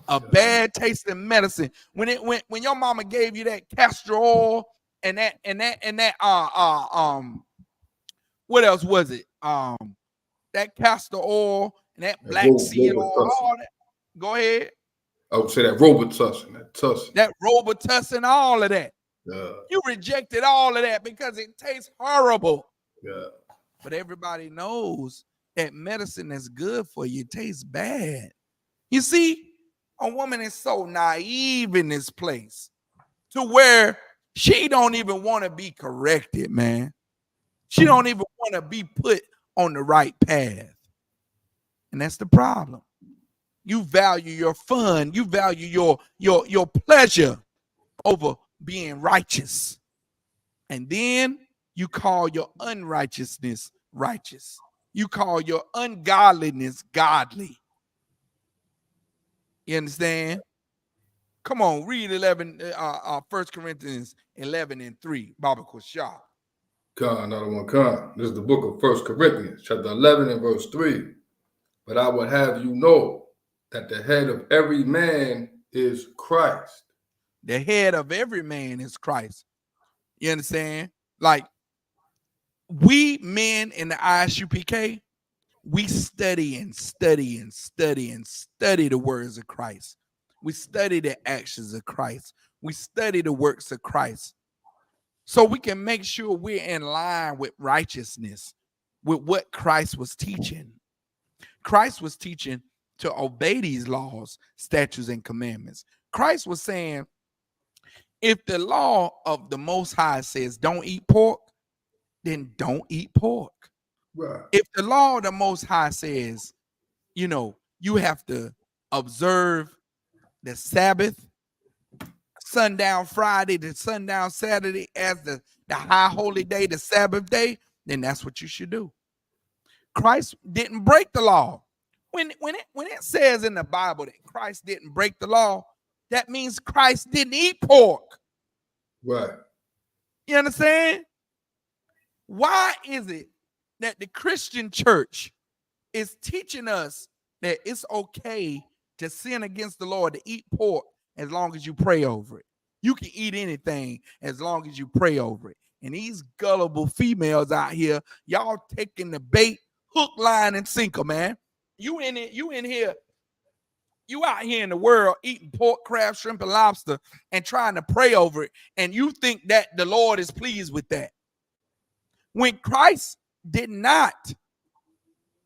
Speaker 13: A bad tasting medicine. When your mama gave you that castor oil and that what else was it? That castor oil and that black seed oil, all that. Go ahead.
Speaker 14: I would say that Robitussin,
Speaker 13: that Robitussin, all of that.
Speaker 14: Yeah.
Speaker 13: You rejected all of that because it tastes horrible.
Speaker 14: Yeah.
Speaker 13: But everybody knows that medicine that's good for you tastes bad. You see, a woman is so naive in this place to where she don't even want to be corrected, man. She don't even want to be put on the right path. And that's the problem. You value your fun. You value your pleasure over being righteous. And then you call your unrighteousness righteous. You call your ungodliness godly. You understand? Come on, read 1 Corinthians 11:3, Baba Kushah.
Speaker 14: Another one, Khan. This is the book of 1 Corinthians, chapter 11 and verse 3. But I would have you know that the head of every man is Christ.
Speaker 13: The head of every man is Christ. You understand? Like, we men in the Isupk, we study and study and study and study the words of Christ. We study the actions of Christ. We study the works of Christ. So we can make sure we're in line with righteousness, with what Christ was teaching. Christ was teaching to obey these laws, statutes, and commandments. Christ was saying, if the law of the Most High says don't eat pork, then don't eat pork.
Speaker 14: Right.
Speaker 13: If the law of the Most High says, you have to observe the Sabbath, sundown Friday to sundown Saturday as the high holy day, the Sabbath day, then that's what you should do. Christ didn't break the law. When it says in the Bible that Christ didn't break the law, that means Christ didn't eat pork.
Speaker 14: Right.
Speaker 13: You understand? Why is it that the Christian church is teaching us that it's okay to sin against the Lord, to eat pork as long as you pray over it? You can eat anything as long as you pray over it. And these gullible females out here, y'all taking the bait, hook, line, and sinker, man. You out here in the world eating pork, crab, shrimp, and lobster and trying to pray over it. And you think that the Lord is pleased with that. When Christ did not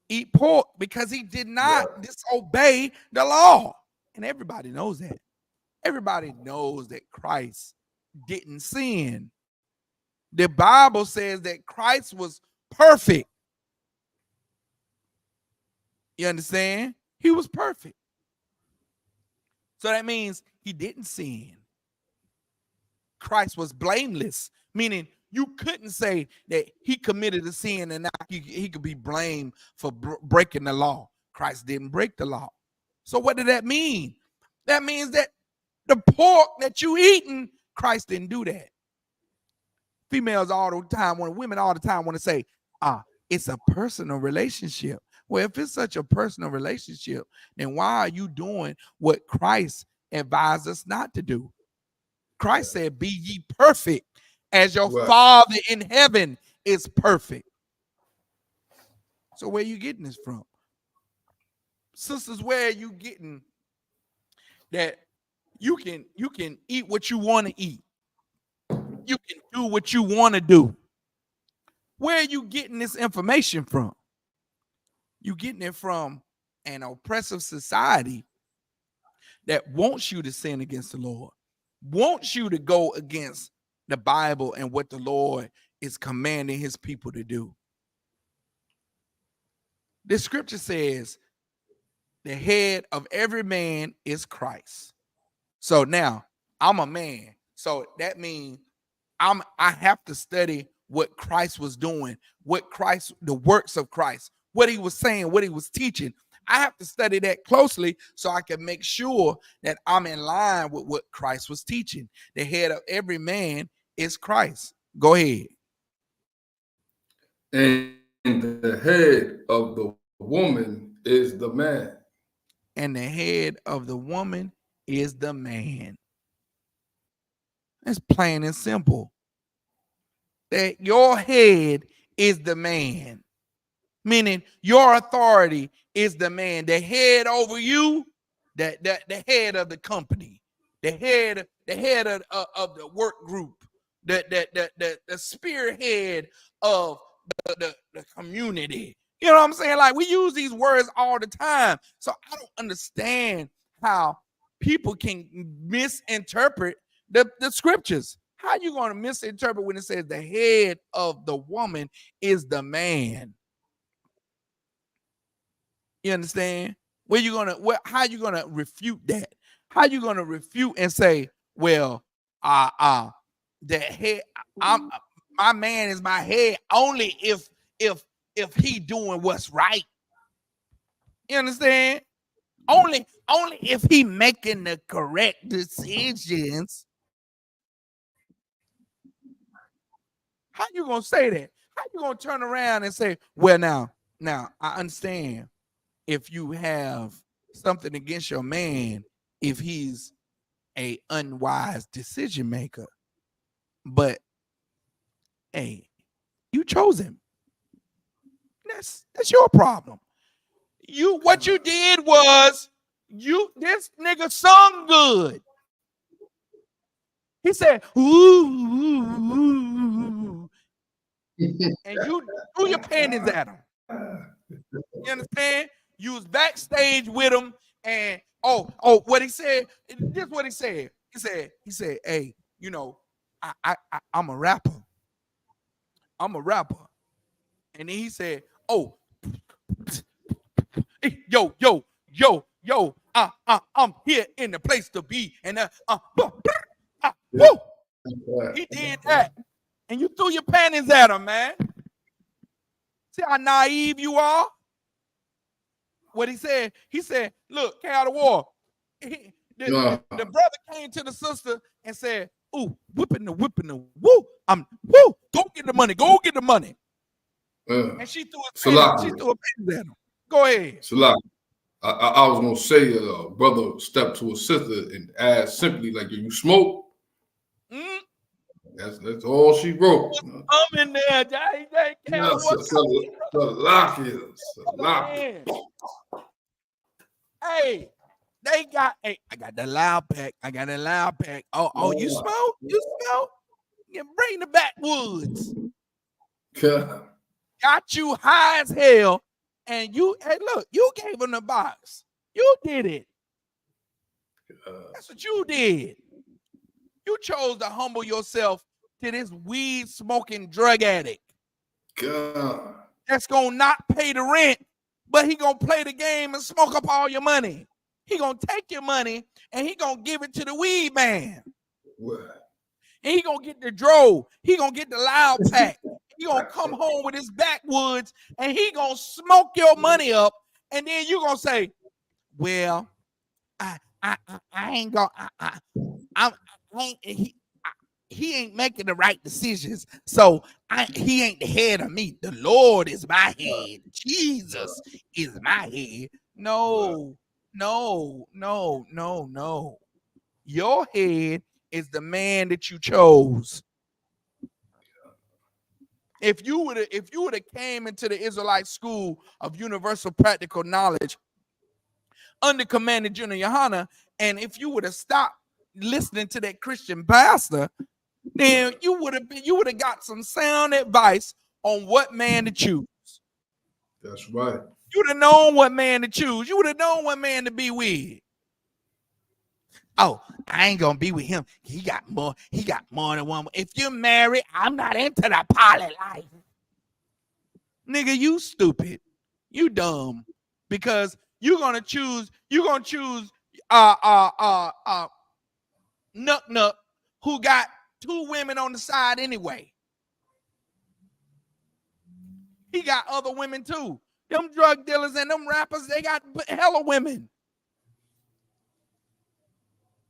Speaker 13: eat pork because he did not disobey the law. And everybody knows that. Everybody knows that Christ didn't sin. The Bible says that Christ was perfect. You understand? He was perfect. So that means he didn't sin. Christ was blameless, meaning you couldn't say that he committed a sin and now he could be blamed for breaking the law. Christ didn't break the law. So what did that mean? That means that the pork that you eating, Christ didn't do that. Females all the time, women all the time want to say, it's a personal relationship. Well, if it's such a personal relationship, then why are you doing what Christ advised us not to do? Christ said, be ye perfect as your Father in heaven is perfect. So where are you getting this from? Sisters, where are you getting that you can eat what you want to eat? You can do what you want to do. Where are you getting this information from? You getting it from an oppressive society that wants you to sin against the Lord, wants you to go against the Bible and what the Lord is commanding his people to do. The scripture says the head of every man is Christ. So now I'm a man. So that means I have to study what Christ was doing, the works of Christ, what he was saying, what he was teaching. I have to study that closely so I can make sure that I'm in line with what Christ was teaching. The head of every man is Christ. Go ahead.
Speaker 14: And the head of the woman is the man.
Speaker 13: And the head of the woman is the man. It's plain and simple. That your head is the man. Meaning your authority is the man. The head over you, the head of the company, the head of the work group, the spearhead of the community. You know what I'm saying? Like, we use these words all the time. So I don't understand how people can misinterpret the scriptures. How are you going to misinterpret when it says the head of the woman is the man? You understand? How you gonna refute that? How you gonna refute and say, well, the head, my man is my head only if he doing what's right. You understand? Only if he making the correct decisions. How you gonna say that? How you gonna turn around and say, well, now I understand if you have something against your man, if he's a unwise decision maker, but hey, you chose him. That's your problem. What you did was this nigga sung good. He said, ooh, and you threw your panties at him. You understand? You was backstage with him, and what he said. This is what he said. He said, hey, I'm a rapper, I'm a rapper. And then he said, oh, yo, I'm here in the place to be. And woo! He did that. And you threw your panties at him, man. See how naive you are? What he said, look, N.W.O. The brother came to the sister and said, ooh, whipping the woo. Woo, go get the money. And she threw her panties at him. Go ahead.
Speaker 14: Salak, I was gonna say, brother stepped to a sister and asked simply, like, "Do you smoke?" That's all she wrote.
Speaker 13: I'm in there, Hey, they got. Hey, I got the loud pack. Oh, you smoke? Yeah, bring the backwoods. Got you high as hell, and you. Hey, look, you gave him the box. You did it. That's what you did. You chose to humble yourself to this weed smoking drug addict.
Speaker 14: God.
Speaker 13: That's gonna not pay the rent, but he gonna play the game and smoke up all your money. He gonna take your money and he gonna give it to the weed man.
Speaker 14: What?
Speaker 13: And he gonna get the dro. He gonna get the loud pack. He gonna come home with his backwoods and he gonna smoke your money up. And then you gonna say, "Well, I ain't gonna. He ain't making the right decisions. So he ain't the head of me. The Lord is my head. Jesus is my head." No. Your head is the man that you chose. If you would have came into the Israelite school of universal practical knowledge under Commander General Yohana, and if you would have stopped listening to that Christian pastor, then you would have got some sound advice on what man to choose.
Speaker 14: That's right.
Speaker 13: You would have known what man to choose. You would have known what man to be with. Oh, I ain't gonna be with him. He got more than one. If you're married, I'm not into the poly life. Nigga, you stupid. You dumb. Because you're gonna choose Nuck, who got 2 women on the side anyway. He got other women too. Them drug dealers and them rappers, they got hella women.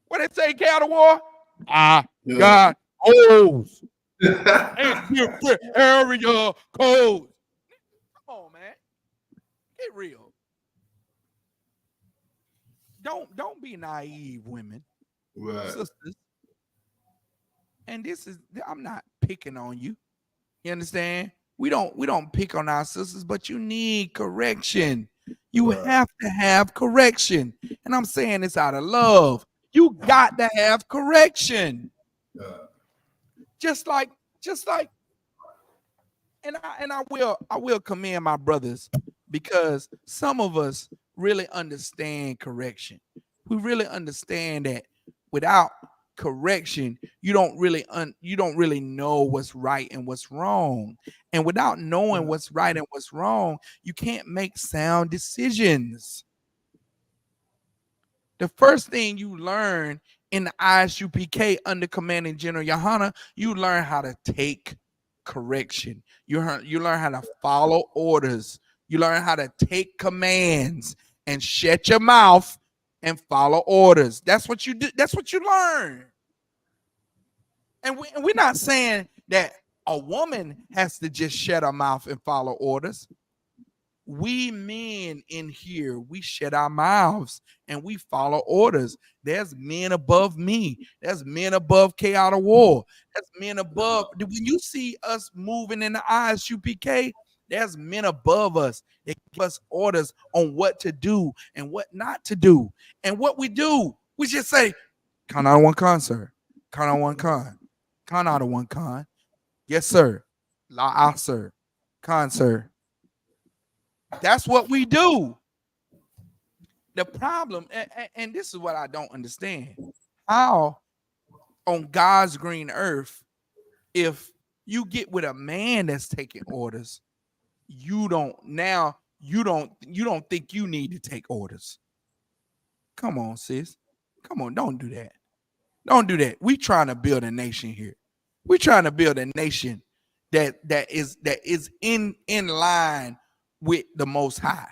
Speaker 13: What they say, N.W.O? Got hoes. And different area codes. Come on, man. Get real. Don't be naive, women.
Speaker 14: Right.
Speaker 13: Sisters. And I'm not picking on you. You understand? We don't pick on our sisters, but you need correction. You have to have correction. And I'm saying this out of love. You got to have correction. Just like, and I will commend my brothers, because some of us really understand correction. We really understand that without correction, you don't really know what's right and what's wrong. And without knowing what's right and what's wrong, you can't make sound decisions. The first thing you learn in the Isupk under Commanding General Yohana, you learn how to take correction. You learn how to follow orders. You learn how to take commands and shut your mouth and follow orders. That's what you do. That's what you learn. And we're not saying that a woman has to just shut her mouth and follow orders. We men in here, we shut our mouths and we follow orders. There's men above me. There's men above N.W.O. There's men above. When you see us moving in the Isupk, there's men above us that give us orders on what to do and what not to do. And what we do, we just say, "Con out of one con, sir. Con out of one con. Con out of one con. Yes, sir. La, sir. Con, sir." That's what we do. The problem, and this is what I don't understand. How on God's green earth, if You get with a man that's taking orders, you don't think you need to take orders. Come on, sis. Come on, don't do that. Don't do that. We trying to build a nation here. We're trying to build a nation that is in line with the Most High.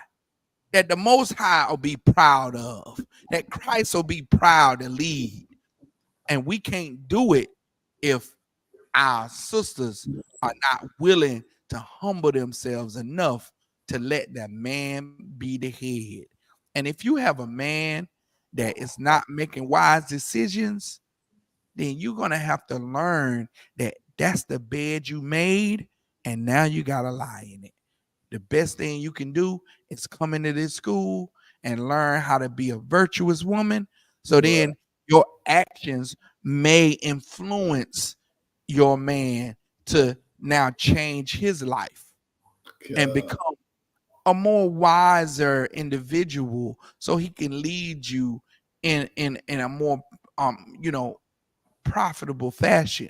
Speaker 13: That the Most High will be proud of. That Christ will be proud to lead. And we can't do it if our sisters are not willing to humble themselves enough to let that man be the head. And if you have a man that is not making wise decisions, then you're going to have to learn that that's the bed you made, and now you got to lie in it. The best thing you can do is come into this school and learn how to be a virtuous woman. So then your actions may influence your man to now change his life and become a more wiser individual, so he can lead you in a more profitable fashion.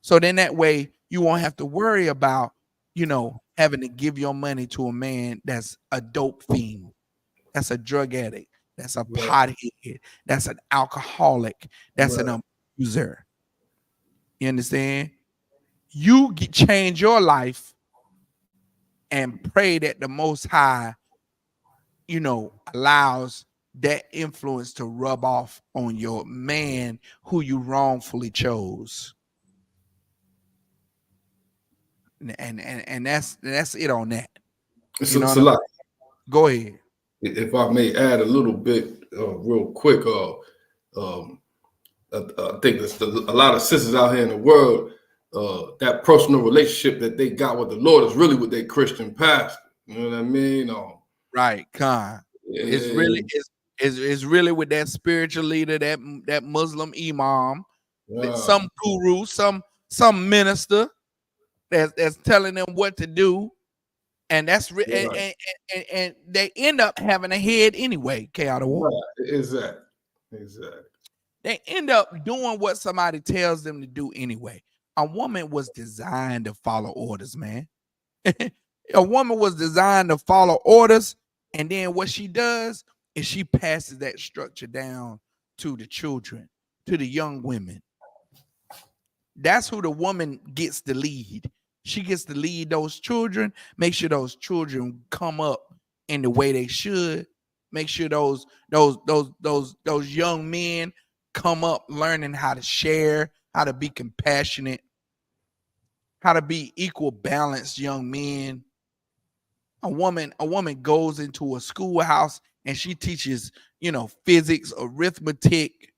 Speaker 13: So then that way you won't have to worry about having to give your money to a man that's a dope fiend, that's a drug addict, that's a pothead, that's an alcoholic, that's an abuser. You understand? You change your life and pray that the Most High, allows that influence to rub off on your man who you wrongfully chose. And that's it on that.
Speaker 14: It's a lot.
Speaker 13: Go ahead.
Speaker 14: If I may add a little bit, real quick. I think there's a lot of sisters out here in the world. That personal relationship that they got with the Lord is really with their Christian pastor. You know what I mean?
Speaker 13: Right, Khan.
Speaker 14: Yeah.
Speaker 13: It's really with that spiritual leader, that Muslim imam, some guru, some minister that's telling them what to do, and that's and they end up having a head anyway.
Speaker 14: Right. Exactly.
Speaker 13: They end up doing what somebody tells them to do anyway. A woman was designed to follow orders, man. A woman was designed to follow orders, and then what she does is she passes that structure down to the children, to the young women. That's who the woman gets to lead. She gets to lead those children, make sure those children come up in the way they should, make sure those young men come up learning how to share, how to be compassionate, how to be equal balanced young men. A woman goes into a schoolhouse and she teaches, physics, arithmetic,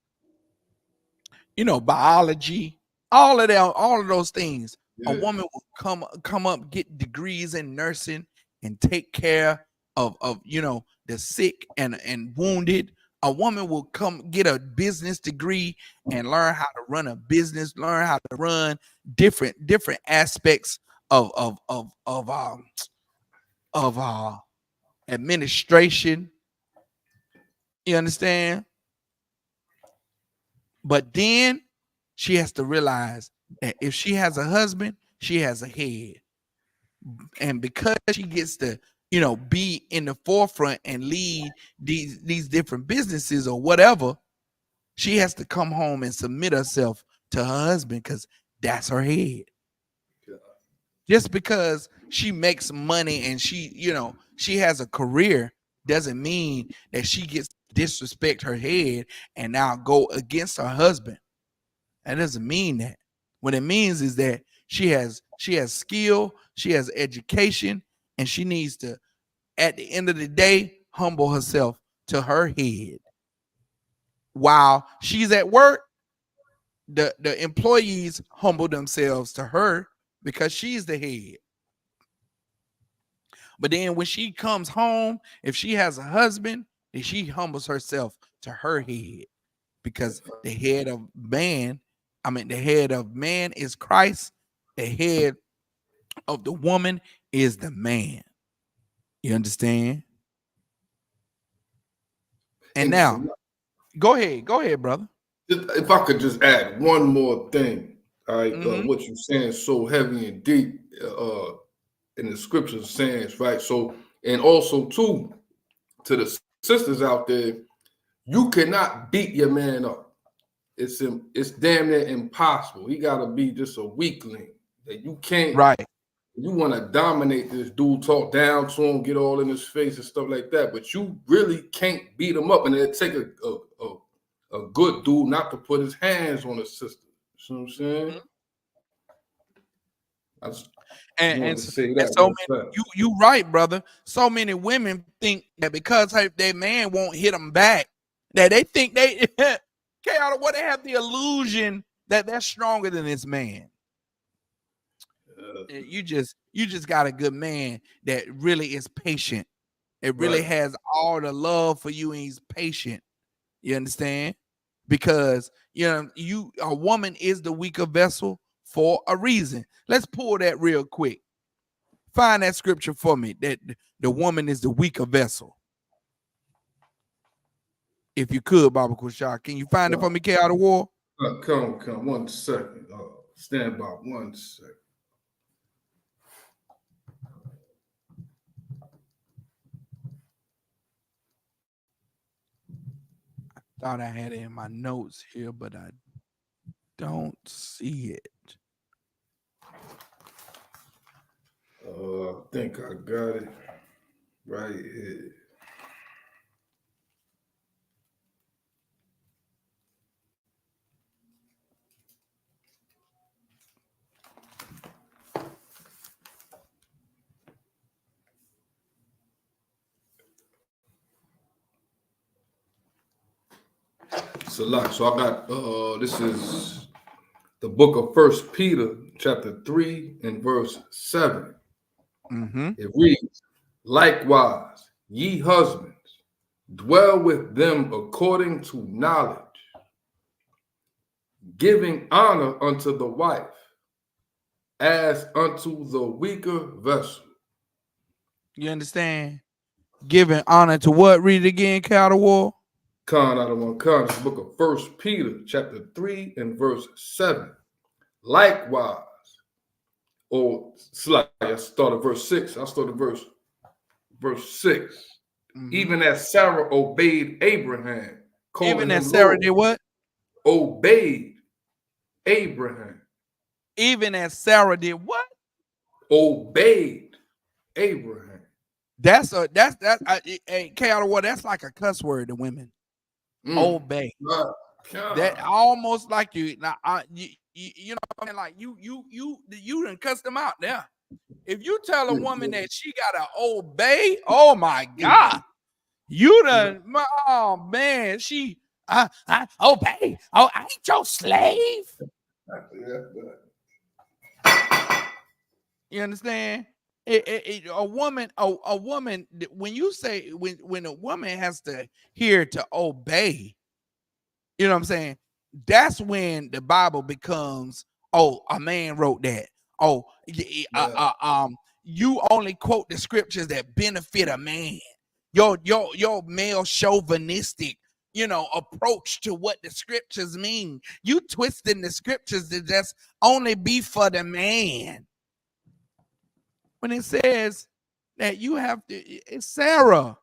Speaker 13: biology, all of those things. Yeah. A woman will come up, get degrees in nursing and take care of the sick and wounded. A woman will come get a business degree and learn how to run a business, learn how to run different aspects of administration. You understand? But then she has to realize that if she has a husband, she has a head. And because she gets to, be in the forefront and lead these different businesses or whatever, she has to come home and submit herself to her husband because that's her head. Just because she makes money and she has a career doesn't mean that she gets to disrespect her head and now go against her husband. That doesn't mean that. What it means is that she has skill, she has education, and she needs to, at the end of the day, humble herself to her head. While she's at work, the employees humble themselves to her because she's the head. But then when she comes home, if she has a husband, then she humbles herself to her head, because the head of man is Christ. The head of the woman is the man. You understand? And now, go ahead, brother.
Speaker 14: If I could just add one more thing, All right, what you're saying is so heavy and deep in the scriptures saying, right? So, and also too, to the sisters out there, you cannot beat your man up. It's damn near impossible. He gotta be just a weakling. That you can't.
Speaker 13: Right.
Speaker 14: You want to dominate this dude, talk down to him, get all in his face and stuff like that, but you really can't beat him up. And it take a good dude not to put his hands on a sister. You know what I'm saying? I just
Speaker 13: And
Speaker 14: to say that.
Speaker 13: so many, you right, brother. So many women think that because their man won't hit them back, that they think they what they have the illusion that they're stronger than this man. You just got a good man that really is patient. It really has all the love for you, and he's patient. You understand? Because a woman is the weaker vessel for a reason. Let's pull that real quick. Find that scripture for me that the woman is the weaker vessel. If you could, Baba Kushar, can you find it for me, K out of war?
Speaker 14: Come 1 second. Stand by 1 second.
Speaker 13: Thought I had it in my notes here, but I don't see it.
Speaker 14: I think I got it right here. So I got this is the book of 1 Peter chapter 3 and verse 7. It reads, likewise, ye husbands, dwell with them according to knowledge, giving honor unto the wife as unto the weaker vessel.
Speaker 13: You understand? Giving honor to what? Read it again, Cattle War.
Speaker 14: This book of 1 Peter chapter 3 and verse 7. Likewise, I started verse 6. I started verse 6. Even as Sarah obeyed Abraham.
Speaker 13: Even as Sarah did what?
Speaker 14: Obeyed Abraham.
Speaker 13: Even as Sarah did what?
Speaker 14: Obeyed Abraham.
Speaker 13: Hey, K.R. War, that's like a cuss word to women. Obey. That almost like you know what I mean? Like you done cuss them out there. If you tell a woman that she gotta obey, oh my God, you done, oh man, she I obey. Oh, I ain't your slave. You understand? A woman, when you say when a woman has to hear to obey, you know what I'm saying? That's when the Bible becomes, oh, a man wrote that. Oh, you only quote the scriptures that benefit a man. Your male chauvinistic, approach to what the scriptures mean. You twisting the scriptures to just only be for the man. When it says that you have to, it's Sarah.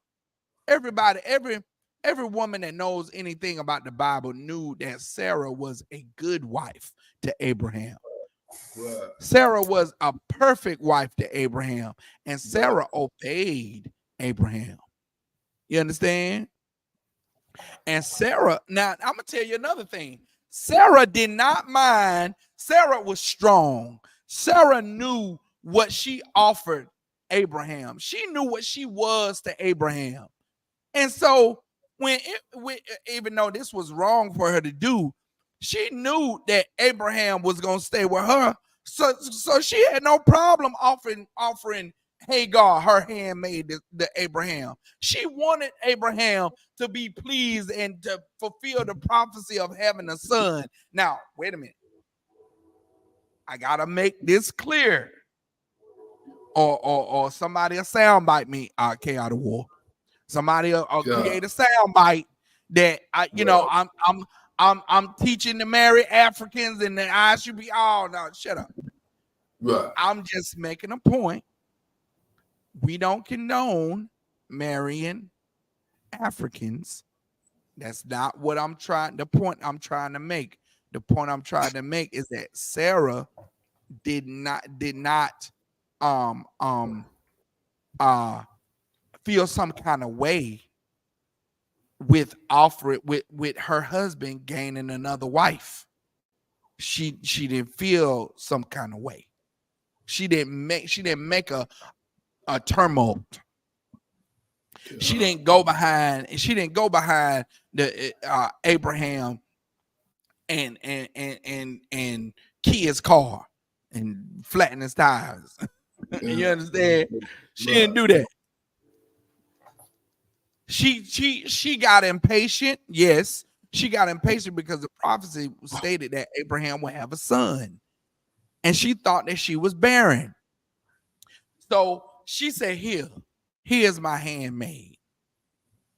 Speaker 13: Everybody, every woman that knows anything about the Bible knew that Sarah was a good wife to Abraham. Right. Sarah was a perfect wife to Abraham, and Sarah obeyed Abraham. You understand? And Sarah, now I'm gonna tell you another thing. Sarah did not mind. Sarah was strong. Sarah knew what she offered Abraham. She knew what she was to Abraham. And so even though this was wrong for her to do, she knew that Abraham was going to stay with her. So she had no problem offering Hagar, her handmaid, to Abraham. She wanted Abraham to be pleased and to fulfill the prophecy of having a son. Now, wait a minute. I got to make this clear. Or somebody will soundbite me, K out of war. Somebody will create a soundbite that I'm I'm teaching to marry Africans and then I should be no, shut up.
Speaker 14: Right.
Speaker 13: I'm just making a point. We don't condone marrying Africans. That's not what the point I'm trying to make. The point I'm trying to make is that Sarah did not feel some kind of way with her husband gaining another wife. She didn't feel some kind of way. She didn't make a tumult. She didn't go behind the Abraham and Kia's car and flatten his tires. You understand? She didn't do that. She got impatient. Yes, she got impatient because the prophecy stated that Abraham would have a son, and she thought that she was barren. So she said, here's my handmaid.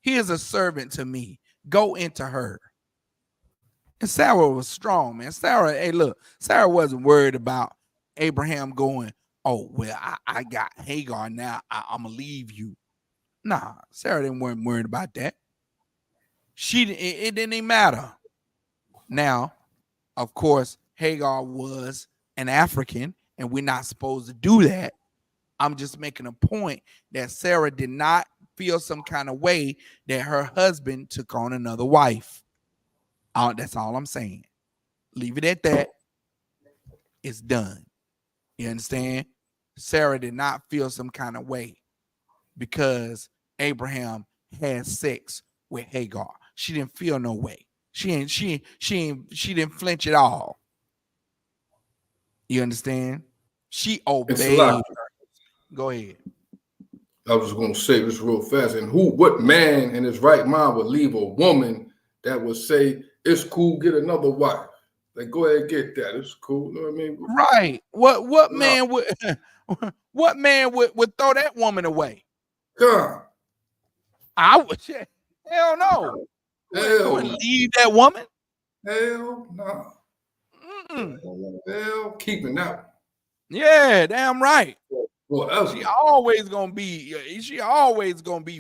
Speaker 13: Here's a servant to me. Go into her. And Sarah was strong, man. Sarah wasn't worried about Abraham going, oh, well, I got Hagar now. I'm going to leave you. Nah, Sarah weren't worried about that. It didn't even matter. Now, of course, Hagar was an African, and we're not supposed to do that. I'm just making a point that Sarah did not feel some kind of way that her husband took on another wife. That's all I'm saying. Leave it at that. It's done. You understand? Sarah did not feel some kind of way because Abraham had sex with Hagar. She didn't feel no way. She didn't flinch at all. You understand? She obeyed her. Go ahead.
Speaker 14: I was going to say this real fast. And what man in his right mind would leave a woman that would say, it's cool, get another wife? Like, go ahead and get that. It's cool. You know what I mean?
Speaker 13: Right. What man would what man would throw that woman away?
Speaker 14: God.
Speaker 13: I would. Hell no.
Speaker 14: Hell
Speaker 13: Wouldn't leave that woman.
Speaker 14: Hell no. Hell, keeping that.
Speaker 13: Yeah, damn right.
Speaker 14: Well,
Speaker 13: she always gonna be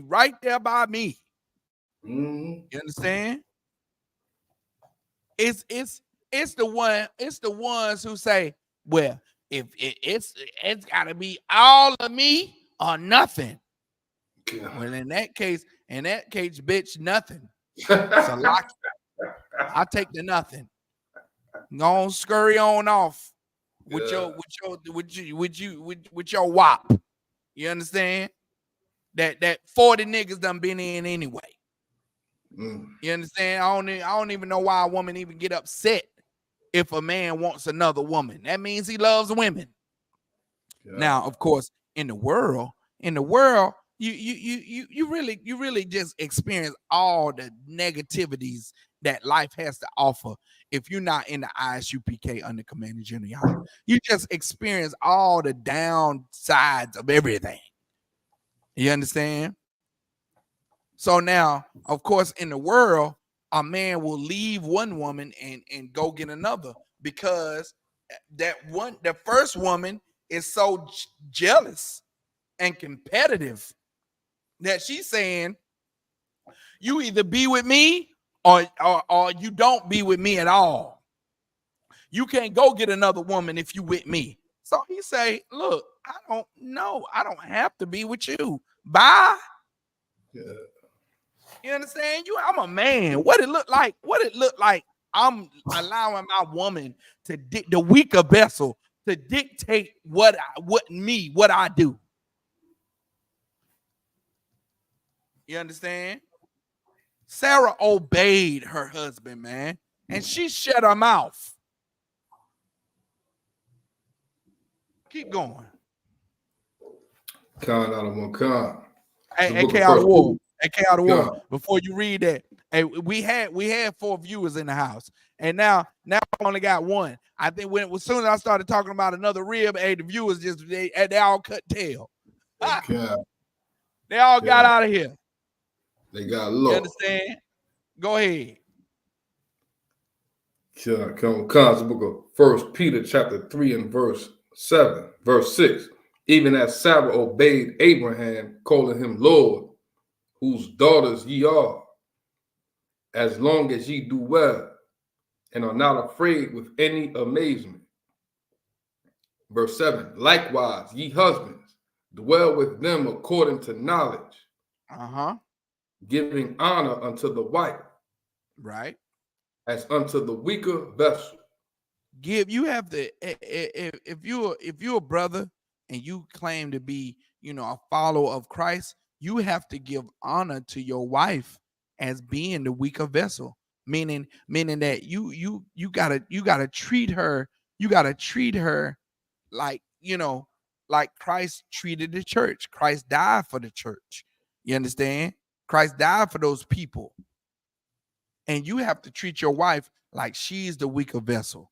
Speaker 13: right there by me.
Speaker 14: Mm-hmm.
Speaker 13: You understand? It's the ones who say, well, if it's gotta be all of me or nothing. God. Well, in that case, bitch, nothing. So I take the nothing. Go on, scurry on off with your wop. You understand? That 40 niggas done been in anyway. You understand? I don't even know why a woman even get upset if a man wants another woman. That means he loves women. Yeah. Now, of course, in the world, you really just experience all the negativities that life has to offer. If you're not in the Isupk under Commander General, you just experience all the downsides of everything. You understand? So now, of course, in the world, a man will leave one woman and go get another because the first woman is so jealous and competitive that she's saying, you either be with me or you don't be with me at all. You can't go get another woman if you with me. So he say, look, I don't know. I don't have to be with you. Bye. Yeah. You understand? I'm a man. What it look like? I'm allowing my woman to the weaker vessel to dictate what I do. You understand? Sarah obeyed her husband, man, and she shut her mouth. Keep going.
Speaker 14: Con out of one con.
Speaker 13: AK out of war. AK out of war. Before you read that, hey, we had 4 viewers in the house, and now we only got 1. I think as soon as I started talking about another rib, hey, the viewers they all cut tail. They all got out of here.
Speaker 14: They got low.
Speaker 13: You understand? Go ahead.
Speaker 14: Sure, come on, book of 1 Peter chapter 3 and verse 6. Even as Sarah obeyed Abraham, calling him Lord, whose daughters ye are, as long as ye do well, and are not afraid with any amazement. Verse 7, likewise, ye husbands, dwell with them according to knowledge, giving honor unto the wife,
Speaker 13: right,
Speaker 14: as unto the weaker vessel.
Speaker 13: You have to, if you're a brother and you claim to be, a follower of Christ, you have to give honor to your wife as being the weaker vessel, meaning that you gotta treat her, like, like Christ treated the church. Christ died for the church. You understand? Christ died for those people. And you have to treat your wife like she's the weaker vessel.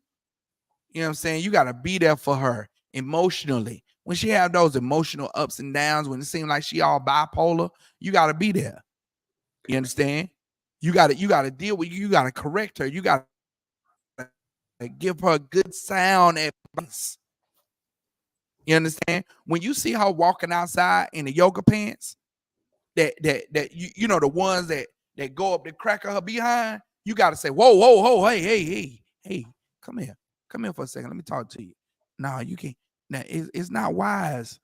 Speaker 13: You know what I'm saying? You got to be there for her emotionally. When she have those emotional ups and downs, when it seems like she all bipolar, you got to be there. You understand? You got to deal with you got to correct her. You got to give her good sound advice. You understand? When you see her walking outside in the yoga pants, that you know, the ones that go up the crack of her behind, you got to say, whoa, hey, come here for a second. Let me talk to you. No, you can't. Now, it's not wise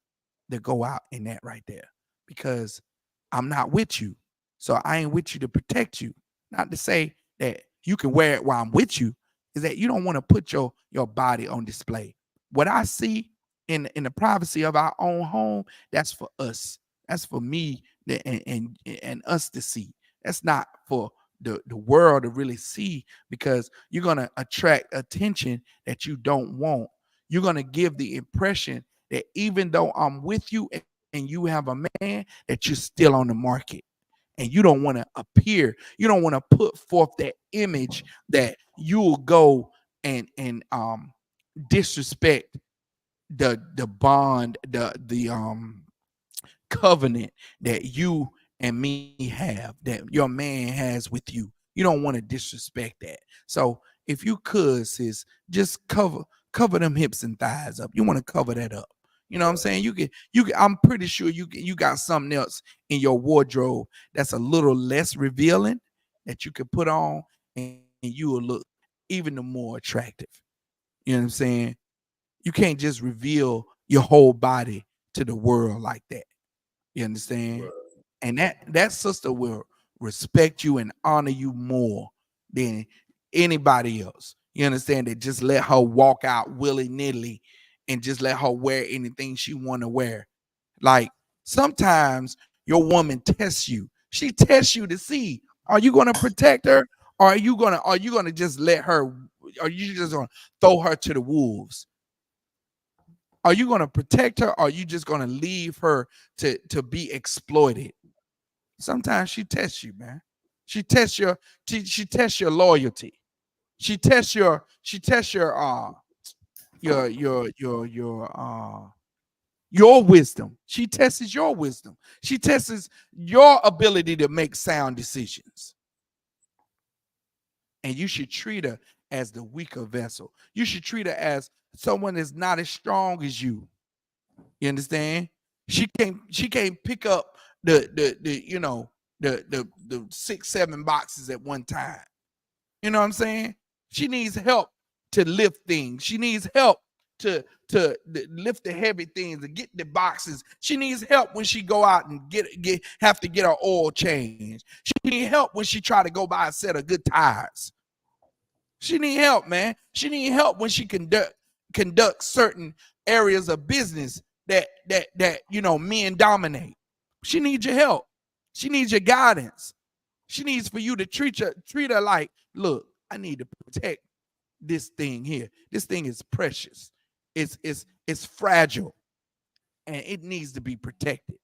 Speaker 13: to go out in that right there, because I'm not with you. So I ain't with you to protect you. Not to say that you can wear it while I'm with you, is that you don't want to put your body on display. What I see in the privacy of our own home, that's for us. That's for me and us to see. That's not for the world to really see, because you're going to attract attention that you don't want. You're going to give the impression that even though I'm with you and you have a man, that you're still on the market. And you don't want to appear, you don't want to put forth that image that you will go and disrespect the bond, the covenant that you and me have, that your man has with you. You don't want to disrespect that. So if you could, sis, just cover them hips and thighs up. You want to cover that up. You know what I'm saying? You can, I'm pretty sure you got something else in your wardrobe that's a little less revealing that you can put on, and you will look even more attractive. You know what I'm saying? You can't just reveal your whole body to the world like that. You understand? Right. And that sister will respect you and honor you more than anybody else. You understand? That just let her walk out willy-nilly and just let her wear anything she want to wear. Like, sometimes your woman tests you. She tests you to see, are you going to protect her, or are you going to just let her, are you just going to throw her to the wolves? Are you going to protect her, or are you just going to leave her to be exploited? Sometimes she tests you, man. She tests your loyalty. She tests your wisdom. She tests your wisdom. She tests your ability to make sound decisions. And you should treat her as the weaker vessel. You should treat her as someone that's not as strong as you. You understand? She can't pick up the 6-7 boxes at one time. You know what I'm saying? She needs help to lift things. She needs help to lift the heavy things and get the boxes. She needs help when she go out and have to get her oil changed. She needs help when she try to go buy a set of good tires. She need help, man. She need help when she conduct certain areas of business that men dominate. She needs your help. She needs your guidance. She needs for you to treat her like, look, I need to protect this thing here. This thing is precious. It's fragile, and it needs to be protected.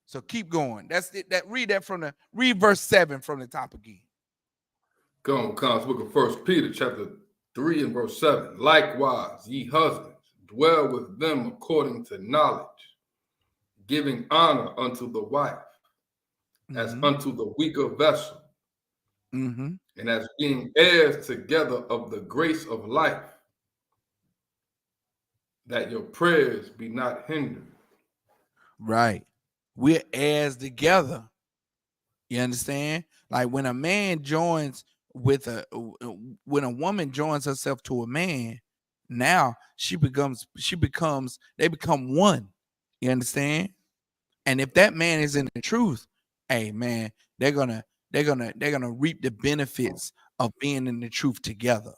Speaker 13: So keep going. That's it. Read verse 7 from the top again.
Speaker 14: Come on, Cons, book of 1 Peter chapter 3 and verse 7. Likewise, ye husbands, dwell with them according to knowledge, giving honor unto the wife, as unto the weaker vessel, and as being heirs together of the grace of life, that your prayers be not hindered.
Speaker 13: Right. We're heirs together. You understand? Like when a man joins with when a woman joins herself to a man, now they become one. You understand? And if that man is in the truth, hey man, they're gonna reap the benefits of being in the truth together.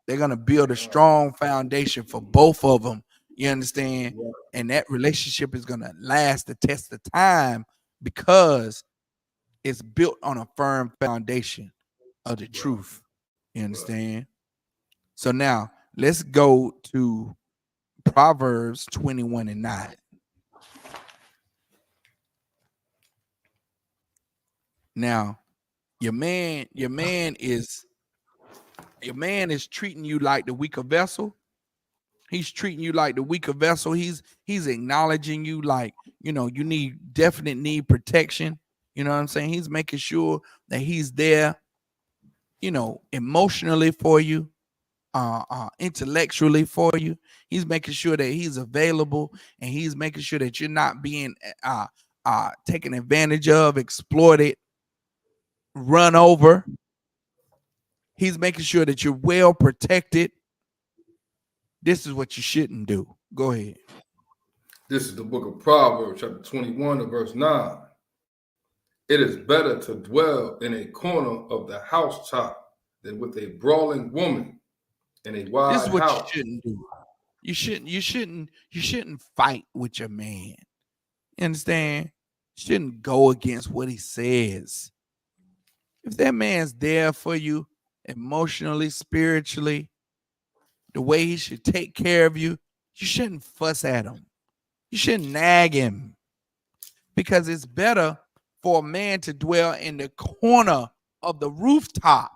Speaker 13: They're gonna build a strong foundation for both of them. You understand? And that relationship is gonna last the test of time because it's built on a firm foundation of the truth. You understand? So now let's go to Proverbs 21:9. Now, your man is treating you like the weaker vessel. He's treating you like the weaker vessel. He's acknowledging you like, you definite need protection. You know what I'm saying? He's making sure that he's there, emotionally for you, intellectually for you. He's making sure that he's available, and he's making sure that you're not being taken advantage of, exploited, run over. He's making sure that you're well protected. This is what you shouldn't do. Go ahead.
Speaker 14: This is the book of Proverbs, chapter 21, and verse 9. It is better to dwell in a corner of the housetop than with a brawling woman in a wide
Speaker 13: This is what
Speaker 14: house.
Speaker 13: you shouldn't do. You shouldn't fight with your man. You understand? You shouldn't go against what he says. If that man's there for you emotionally, spiritually, the way he should take care of you, you shouldn't fuss at him. You shouldn't nag him. Because it's better for a man to dwell in the corner of the rooftop.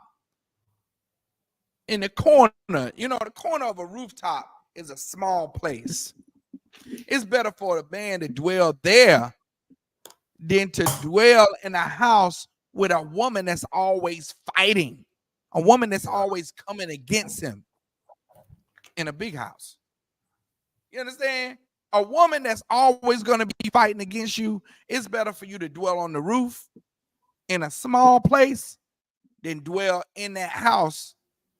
Speaker 13: In the corner, the corner of a rooftop is a small place. It's better for a man to dwell there than to dwell in a house with a woman that's always fighting, a woman that's always coming against him in a big house. You understand? A woman that's always going to be fighting against you, it's better for you to dwell on the roof in a small place than dwell in that house,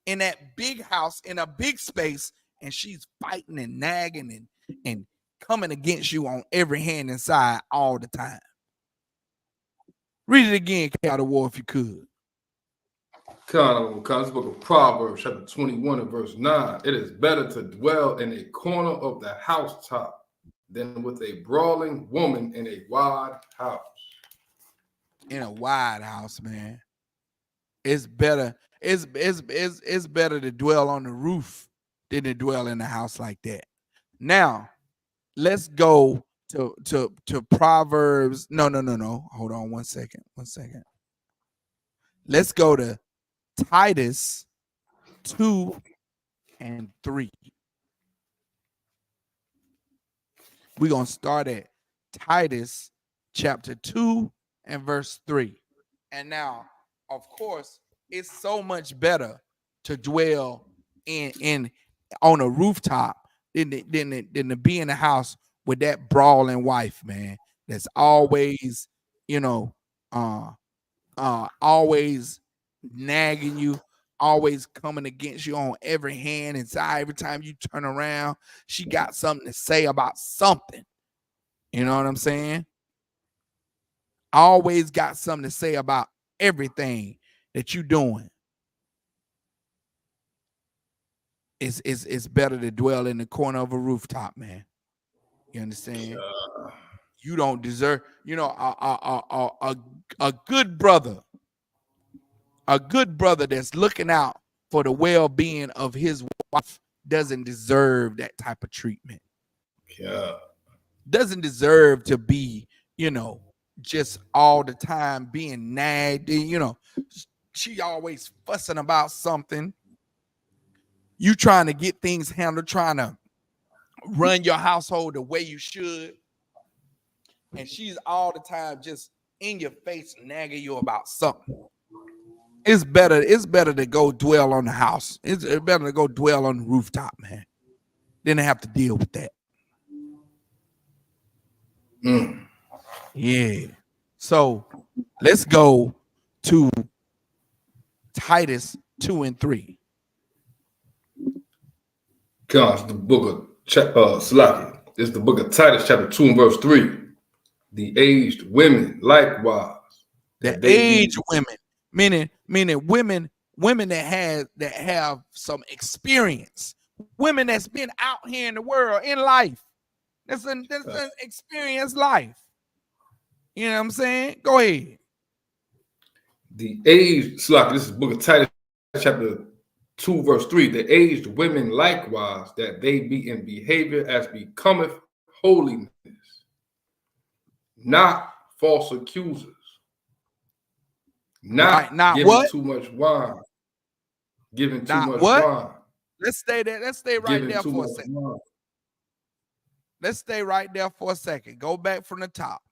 Speaker 13: in that big house, in a big space, and she's fighting and nagging and coming against you on every hand and side all the time. Read it again, N.W.O, if you could.
Speaker 14: This book of Proverbs, chapter 21, and verse 9. It is better to dwell in a corner of the housetop than with a brawling woman in a wide house.
Speaker 13: In a wide house, man. It's better. It's better to dwell on the roof than to dwell in a house like that. Now, let's go to Proverbs. No. Hold on one second. Let's go to Titus 2 and 3. We're going to start at Titus chapter 2 and verse 3. And now, of course, it's so much better to dwell in on a rooftop than to be in a house with that brawling wife, man. That's always, always nagging you, always coming against you on every hand and side. Every time you turn around, she got something to say about something. You know what I'm saying? Always got something to say about everything that you doing. It's better to dwell in the corner of a rooftop, man. You understand? You don't deserve, a good brother that's looking out for the well-being of his wife doesn't deserve that type of treatment.
Speaker 14: Yeah.
Speaker 13: Doesn't deserve to be, just all the time being nagged. She always fussing about something. You trying to get things handled, trying to run your household the way you should. And she's all the time just in your face nagging you about something. It's better to go dwell on the house. It's better to go dwell on the rooftop, man. Then they have to deal with that. Yeah. So let's go to Titus 2 and 3.
Speaker 14: God, the book of Salaki. It's the book of Titus, chapter 2 and verse 3. The aged women likewise.
Speaker 13: The aged women, meaning women that have some experience, women that's been out here in the world in life. That's an experienced life. You know what I'm saying? Go ahead.
Speaker 14: The aged, Salaki, this is the book of Titus, chapter 2, verse 3. The aged women likewise, that they be in behavior as becometh holiness, not false accusers, not giving
Speaker 13: what?
Speaker 14: too much wine, giving too
Speaker 13: Not
Speaker 14: much
Speaker 13: what?
Speaker 14: wine.
Speaker 13: Let's stay there. Let's stay right
Speaker 14: Giving
Speaker 13: there
Speaker 14: too
Speaker 13: for a
Speaker 14: much
Speaker 13: second.
Speaker 14: wine.
Speaker 13: Let's stay right there for a second. Go back from the top.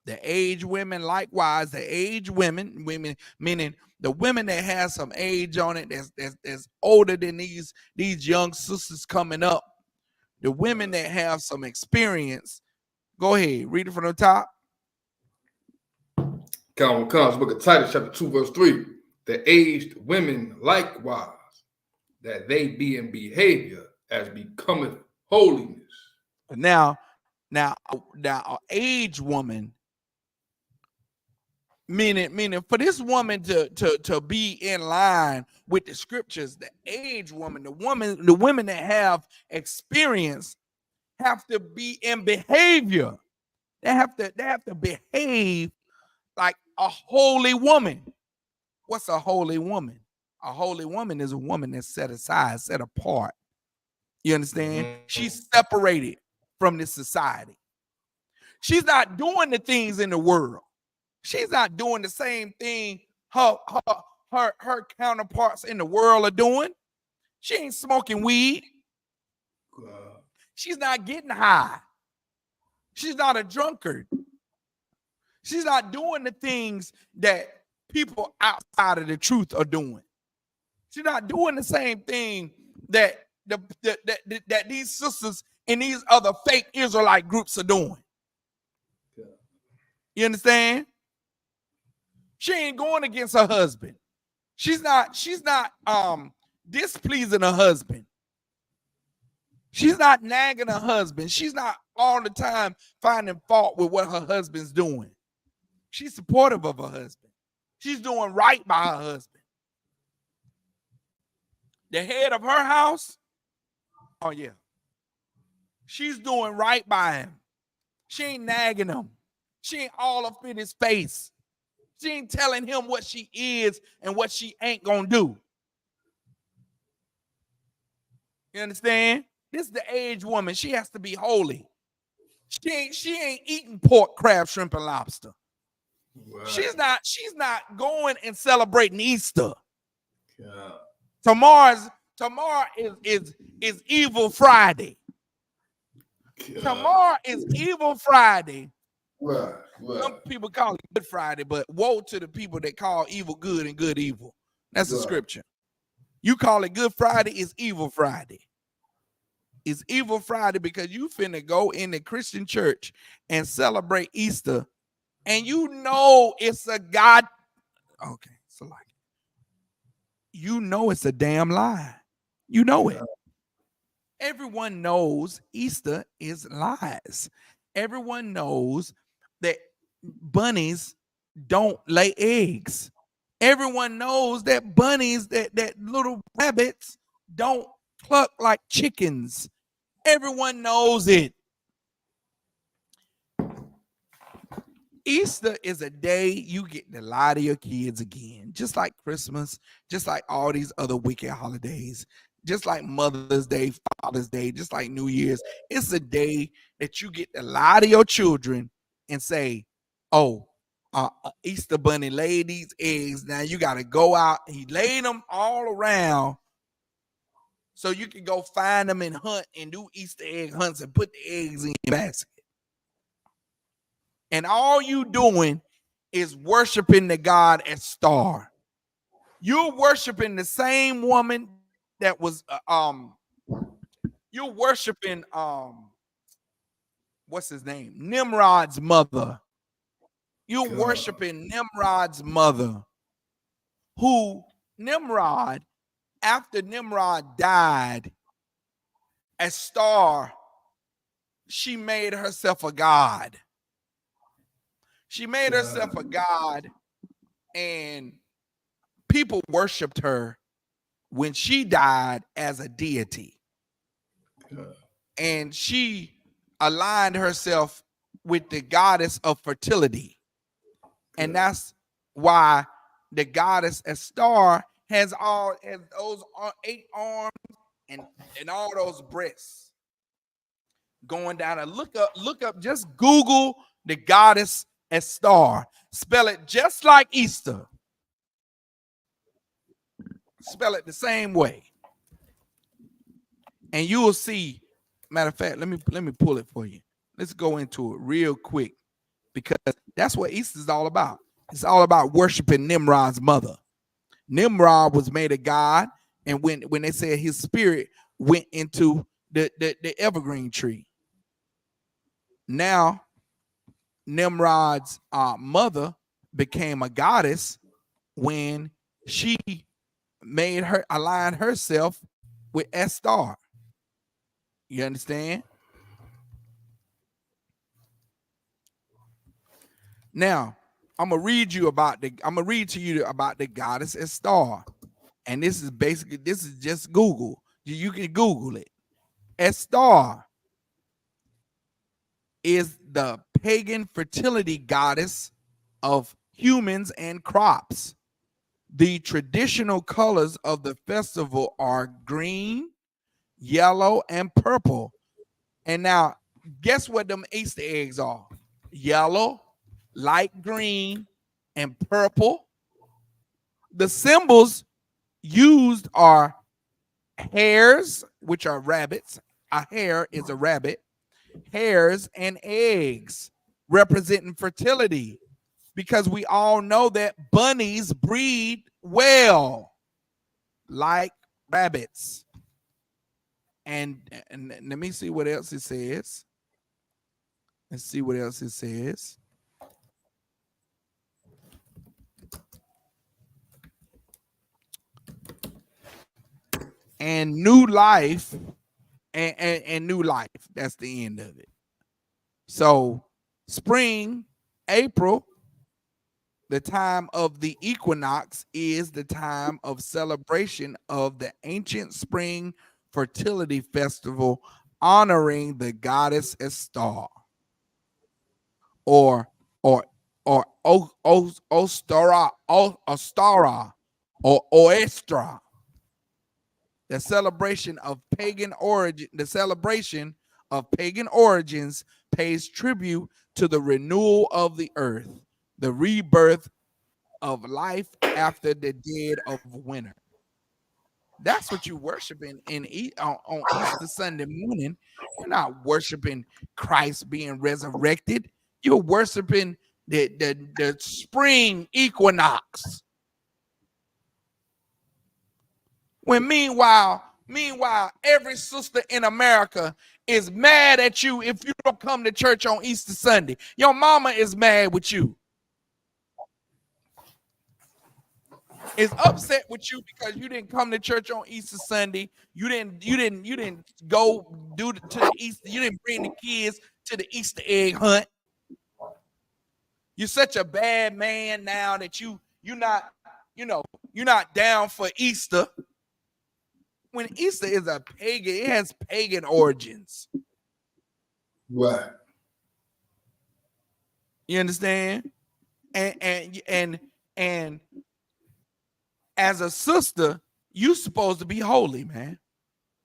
Speaker 13: The aged women, likewise, the aged women meaning the women that has some age on it, that's older than these young sisters coming up. The women that have some experience. Go ahead, read it from the top.
Speaker 14: Comes book of Titus, chapter 2, verse 3. The aged women likewise, that they be in behavior as becometh holiness.
Speaker 13: Now, an aged woman, meaning for this woman to be in line with the scriptures, the aged woman, the women that have experience have to be in behavior. They have to behave like a holy woman. What's a holy woman? A holy woman is a woman that's set aside, set apart. You understand? She's separated from this society. She's not doing the things in the world. She's not doing the same thing her counterparts in the world are doing. She ain't smoking weed. She's not getting high. She's not a drunkard. She's not doing the things that people outside of the truth are doing. She's not doing the same thing that that these sisters and these other fake Israelite groups are doing. You understand? She ain't going against her husband. She's not displeasing her husband. She's not nagging her husband. She's not all the time finding fault with what her husband's doing. She's supportive of her husband. She's doing right by her husband. The head of her house, oh yeah. She's doing right by him. She ain't nagging him. She ain't all up in his face. She ain't telling him what she is and what she ain't gonna do. You understand? This is the aged woman. She has to be holy. She ain't eating pork, crab, shrimp, and lobster. Right. She's not going and celebrating Easter. Yeah. Tomorrow is Evil Friday. Yeah. Tomorrow is Evil Friday. Right. Some people call it Good Friday, but woe to the people that call evil good and good evil. That's the scripture. You call it Good Friday, it's Evil Friday. It's Evil Friday because you finna go in the Christian church and celebrate Easter, and you know it's a God. Okay, so like, you know it's a damn lie. You know it. Everyone knows Easter is lies. Everyone knows that bunnies don't lay eggs. Everyone knows that bunnies, that little rabbits don't cluck like chickens. Everyone knows it. Easter is a day you get to lie to your kids again, just like Christmas, just like all these other wicked holidays, just like Mother's Day, Father's Day, just like New Year's. It's a day that you get to lie to your children and say, oh, Easter bunny laid these eggs. Now you got to go out. He laid them all around so you can go find them and hunt and do Easter egg hunts and put the eggs in your basket. And all you doing is worshiping the God as star. You're worshiping the same woman that was you're worshiping what's his name? Nimrod's mother. You're worshiping Nimrod's mother, who Nimrod, after Nimrod died, a star, she made herself a god. She made herself a god, and people worshiped her when she died as a deity. And she aligned herself with the goddess of fertility. And that's why the goddess Estar has those 8 arms and all those breasts going down. And look up, just Google the goddess Estar. Spell it just like Easter. Spell it the same way. And you will see. Matter of fact, let me pull it for you. Let's go into it real quick, because that's what Easter is all about. It's all about worshiping Nimrod's mother. Nimrod was made a god, and when they said his spirit went into the evergreen tree. Now, Nimrod's mother became a goddess when she aligned herself with Estar. You understand? Now, I'm gonna read to you about the goddess Estar. And this is just Google. You can Google it. Estar is the pagan fertility goddess of humans and crops. The traditional colors of the festival are green, yellow, and purple. And now, guess what them Easter eggs are? Yellow, light green, and purple. The symbols used are hares, which are rabbits. A hare is a rabbit. Hares and eggs, representing fertility, because we all know that bunnies breed well, like rabbits. And let me see what else it says. Let's see what else it says. And new life, and new life. That's the end of it. So spring, April, the time of the equinox, is the time of celebration of the ancient spring fertility festival, honoring the goddess Estar, or Ostara, or Oestra. The celebration of pagan origins pays tribute to the renewal of the earth, the rebirth of life after the dead of winter. That's what you're worshiping on Easter Sunday morning. You're not worshiping Christ being resurrected. You're worshiping the spring equinox. When meanwhile, every sister in America is mad at you if you don't come to church on Easter Sunday. Your mama is mad with you. Is upset with you because you didn't come to church on Easter Sunday. You didn't go to the Easter. You didn't bring the kids to the Easter egg hunt. You're such a bad man now that you're not down for Easter. When Easter is a pagan, it has pagan origins.
Speaker 14: Right.
Speaker 13: You understand? And as a sister, you're supposed to be holy, man.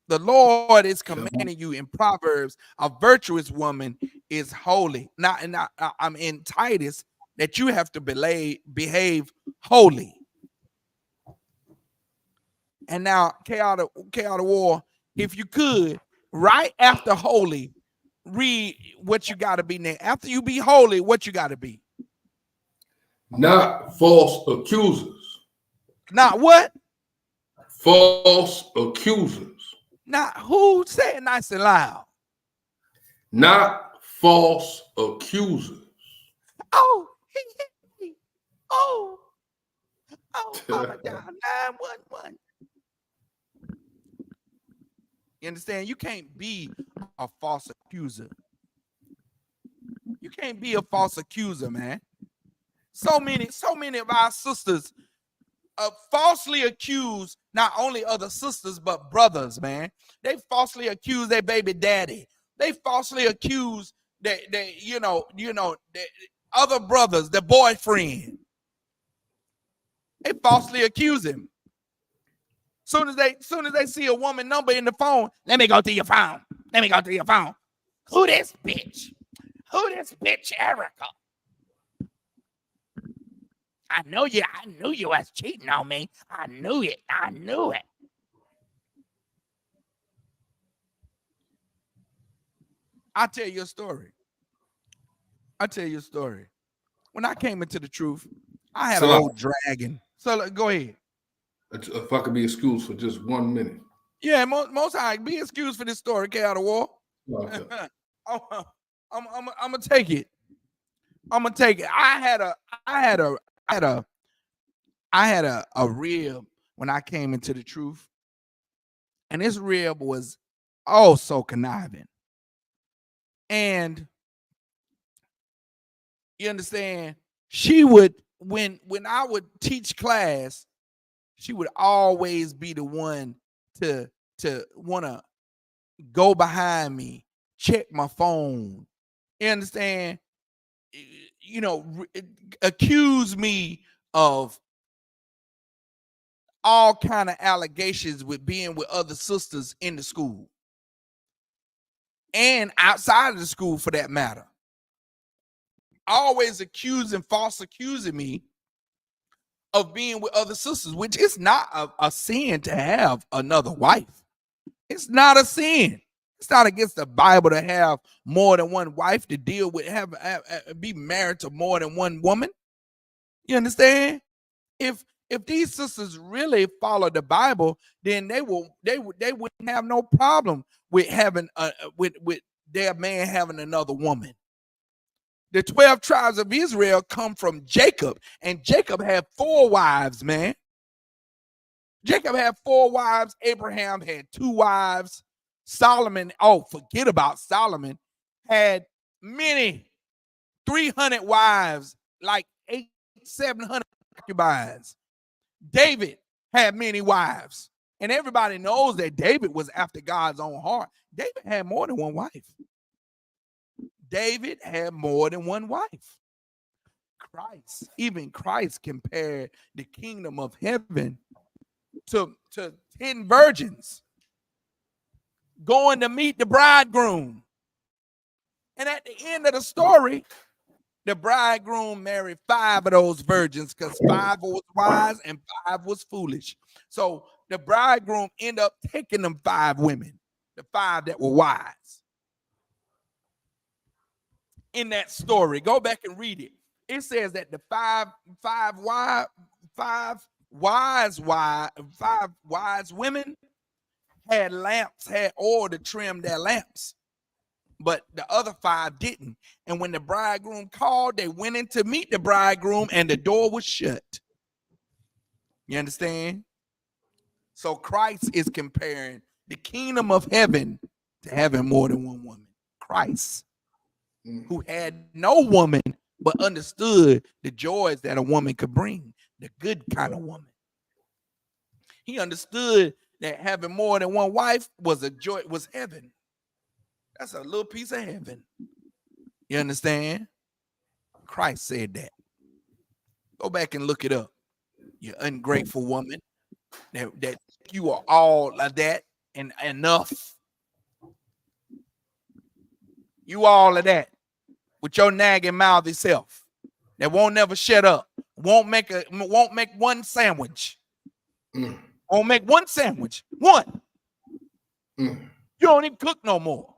Speaker 13: The Lord is commanding you in Proverbs, a virtuous woman is holy. I'm in Titus that you have to behave holy. And now, N.W.O, if you could, right after holy, read what you got to be next. After you be holy, what you got to be?
Speaker 14: Not false accusers.
Speaker 13: Not what?
Speaker 14: False accusers.
Speaker 13: Not who? Say it nice and loud.
Speaker 14: Not false accusers.
Speaker 13: Oh, oh, Mama dial 911. You understand? You can't be a false accuser. You can't be a false accuser, man. So many of our sisters falsely accuse not only other sisters but brothers, man. They falsely accuse their baby daddy. They falsely accuse they other brothers, their boyfriend. They falsely accuse him. Soon as they see a woman number in the phone, let me go through your phone. Let me go through your phone. Who this bitch? Who this bitch, Erica? I knew you was cheating on me. I knew it. I'll tell you a story. When I came into the truth, I had an old dragon. So go ahead.
Speaker 14: If I could be excused for just 1 minute.
Speaker 13: Yeah, most I be excused for this story, N.W.O.
Speaker 14: Okay.
Speaker 13: I'm gonna take it. I had a rib when I came into the truth, and this rib was oh so conniving. And you understand, she would when I would teach class, she would always be the one to want to go behind me, check my phone. You understand? You know, accuse me of all kind of allegations with being with other sisters in the school and outside of the school for that matter. Always false accusing me of being with other sisters, which is not a sin to have another wife. It's not a sin. It's not against the Bible to have more than one wife, to deal with, be married to more than one woman. You understand? If these sisters really follow the Bible, then they wouldn't have no problem with having with their man having another woman. The 12 tribes of Israel come from Jacob, and Jacob had 4 wives, man. Jacob had 4 wives. Abraham had 2 wives. Solomon, forget about Solomon, had many 300 wives, like 700 concubines. David had many wives, and everybody knows that David was after God's own heart. David had more than one wife. David had more than one wife. Even Christ compared the kingdom of heaven to 10 virgins going to meet the bridegroom. And at the end of the story, the bridegroom married 5 of those virgins because 5 was wise and 5 was foolish. So the bridegroom ended up taking them 5 women, the 5 that were wise. In that story, go back and read it. It says that the five wise women had lamps, had oil to trim their lamps, but the other 5 didn't. And when the bridegroom called, they went in to meet the bridegroom, and the door was shut. You understand? So Christ is comparing the kingdom of heaven to having more than one woman. Christ, who had no woman but understood the joys that a woman could bring, the good kind of woman. He understood that having more than one wife was a joy, was heaven. That's a little piece of heaven. You understand? Christ said that. Go back and look it up. You ungrateful woman. That you are all of that and enough. You all of that with your nagging mouthy self that won't never shut up. Won't make one sandwich. Won't make one sandwich. One. You don't even cook no more.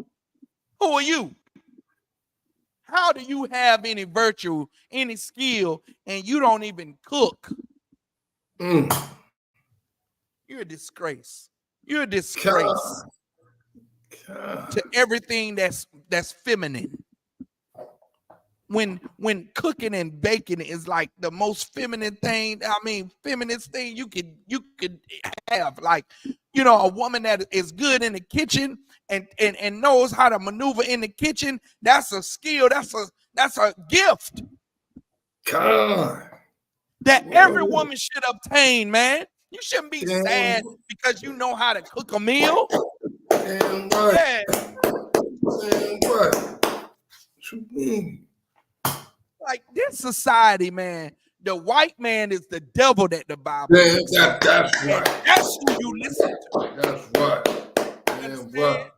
Speaker 13: Who are you? How do you have any virtue, any skill, and you don't even cook? You're a disgrace. You're a disgrace to everything that's feminine. When cooking and baking is like the most feminine thing, I mean, feminist thing you could have. Like, you know, a woman that is good in the kitchen and knows how to maneuver in the kitchen. That's a skill. That's a gift that every woman should obtain, man. You shouldn't be sad because you know how to cook a meal.
Speaker 14: Damn right.
Speaker 13: Yeah.
Speaker 14: Damn right. What you mean?
Speaker 13: Like this society, man, the white man is the devil that the Bible
Speaker 14: Damn,
Speaker 13: says.
Speaker 14: that's right.
Speaker 13: And that's who you listen to.
Speaker 14: That's right. Damn right.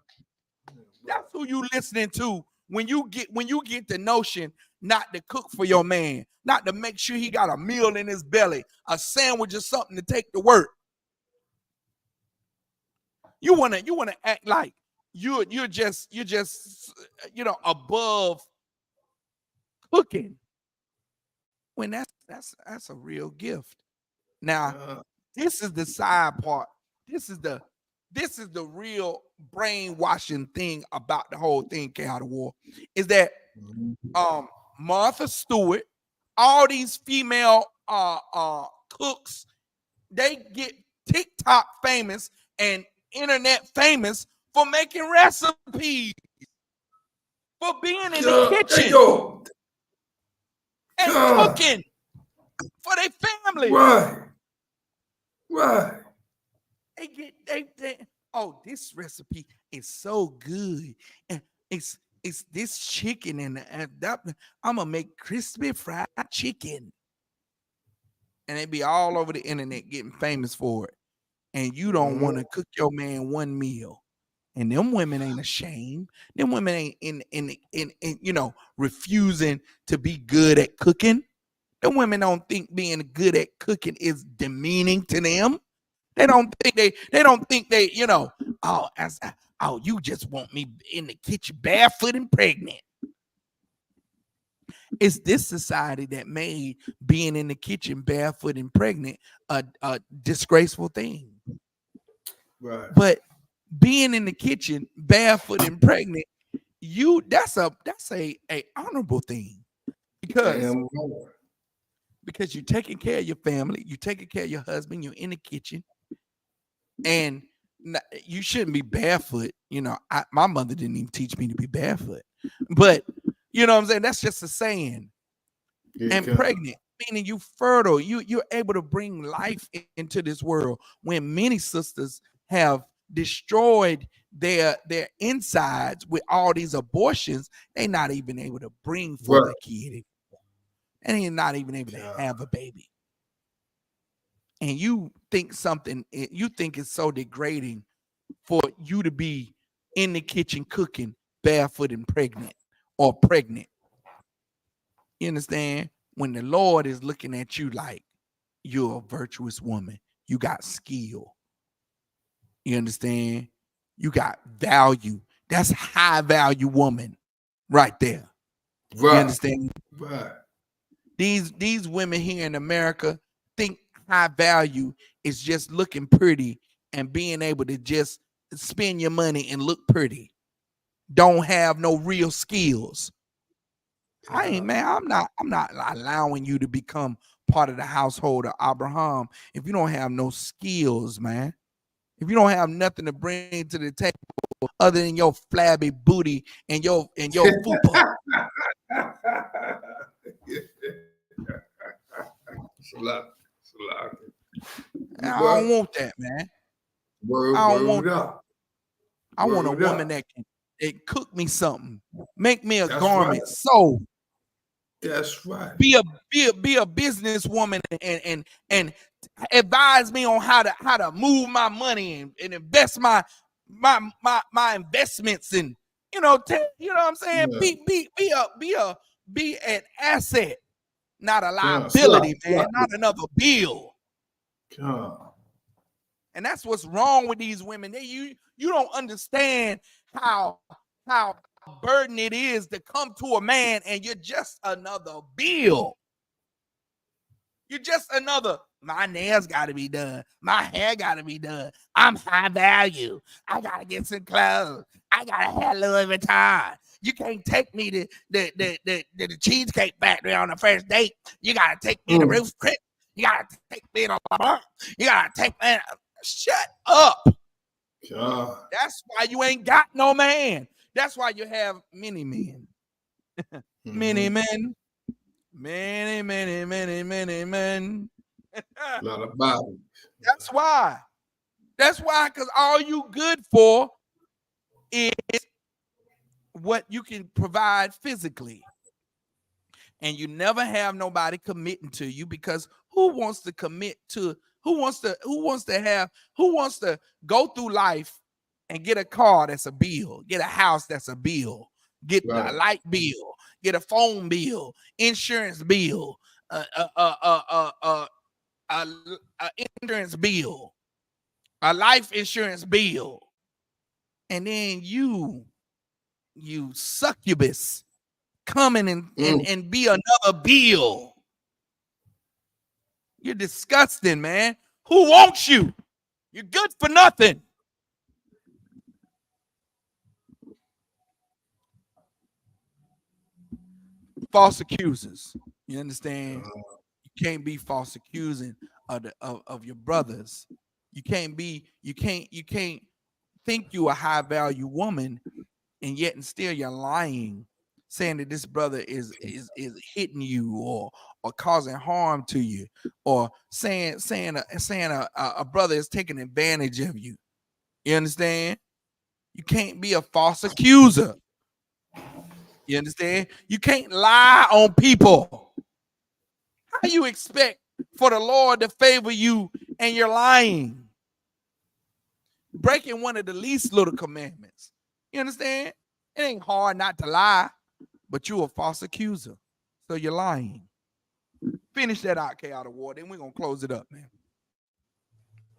Speaker 13: That's who you listening to when you get the notion not to cook for your man, not to make sure he got a meal in his belly, a sandwich or something to take to work. You wanna act like you're just you know above cooking when that's a real gift. Now, this is the side part. This is the real brainwashing thing about the whole thing, Chaotic War, is that Martha Stewart, all these female cooks, they get TikTok famous and internet famous for making recipes, for being in the kitchen and cooking for their family.
Speaker 14: Right.
Speaker 13: They oh, this recipe is so good. And it's this chicken and that I'm gonna make crispy fried chicken. And they be all over the internet getting famous for it. And you don't want to cook your man one meal. And them women ain't ashamed. Them women ain't in you know refusing to be good at cooking. Them women don't think being good at cooking is demeaning to them. They don't think they you know, you just want me in the kitchen barefoot and pregnant. It's this society that made being in the kitchen barefoot and pregnant a disgraceful thing.
Speaker 14: Right.
Speaker 13: But being in the kitchen barefoot and pregnant, that's a honorable thing because you're taking care of your family, you're taking care of your husband, you're in the kitchen, and you shouldn't be barefoot. You know, my mother didn't even teach me to be barefoot, but you know what I'm saying? That's just a saying. And pregnant, meaning you fertile, you're able to bring life into this world when many sisters have destroyed their insides with all these abortions. They're not even able to bring forth a kid anymore. And they're not even able to have a baby. And you think it's so degrading for you to be in the kitchen cooking barefoot and pregnant or pregnant. You understand? When the Lord is looking at you like you're a virtuous woman, you got skill. You understand? You got value. That's high value woman right there.
Speaker 14: Right.
Speaker 13: You understand?
Speaker 14: Right.
Speaker 13: These women here in America think high value is just looking pretty and being able to just spend your money and look pretty. Don't have no real skills. I'm not allowing you to become part of the household of Abraham if you don't have no skills, man. If you don't have nothing to bring to the table other than your flabby booty and your fupa. I don't want that, man. I don't want that. I want a woman that can cook me something, make me a garment,
Speaker 14: right.
Speaker 13: sew.
Speaker 14: That's right.
Speaker 13: Be a businesswoman and advise me on how to move my money and invest my investments and you know what I'm saying. Yeah. Be an asset, not a liability, man. Not another bill. And that's what's wrong with these women. You don't understand how burden it is to come to a man and you're just another bill. You're just another. My nails got to be done. My hair got to be done. I'm high value. I got to get some clothes. I got to have Louis Vuitton. You can't take me to the Cheesecake Factory on the first date. You got to take me to Ruth's Chris. You got to take me to You got to take me. Shut up.
Speaker 14: God.
Speaker 13: That's why you ain't got no man. That's why you have many men. Many men. Many men.
Speaker 14: A lot of bodies.
Speaker 13: That's why. That's why, because all you good for is what you can provide physically. And you never have nobody committing to you, because who wants to commit to, who wants to go through life and get a car that's a bill, get a house that's a bill, get a light bill, get a phone bill, insurance bill, insurance bill, a life insurance bill, and then you succubus coming and be another bill. You're disgusting, man. Who wants you? You're good for nothing. False accusers. You understand? You can't be false accusing of your brothers. You can't think you a high value woman, and yet and still you're lying, saying that this brother is hitting you or causing harm to you, or saying a brother is taking advantage of you. You understand? You can't be a false accuser. You understand? You can't lie on people. How you expect for the Lord to favor you and you're lying? Breaking one of the least little commandments. You understand? It ain't hard not to lie, but you're a false accuser. So you're lying. Finish that out, K out of war. Then we're going to close it up, man.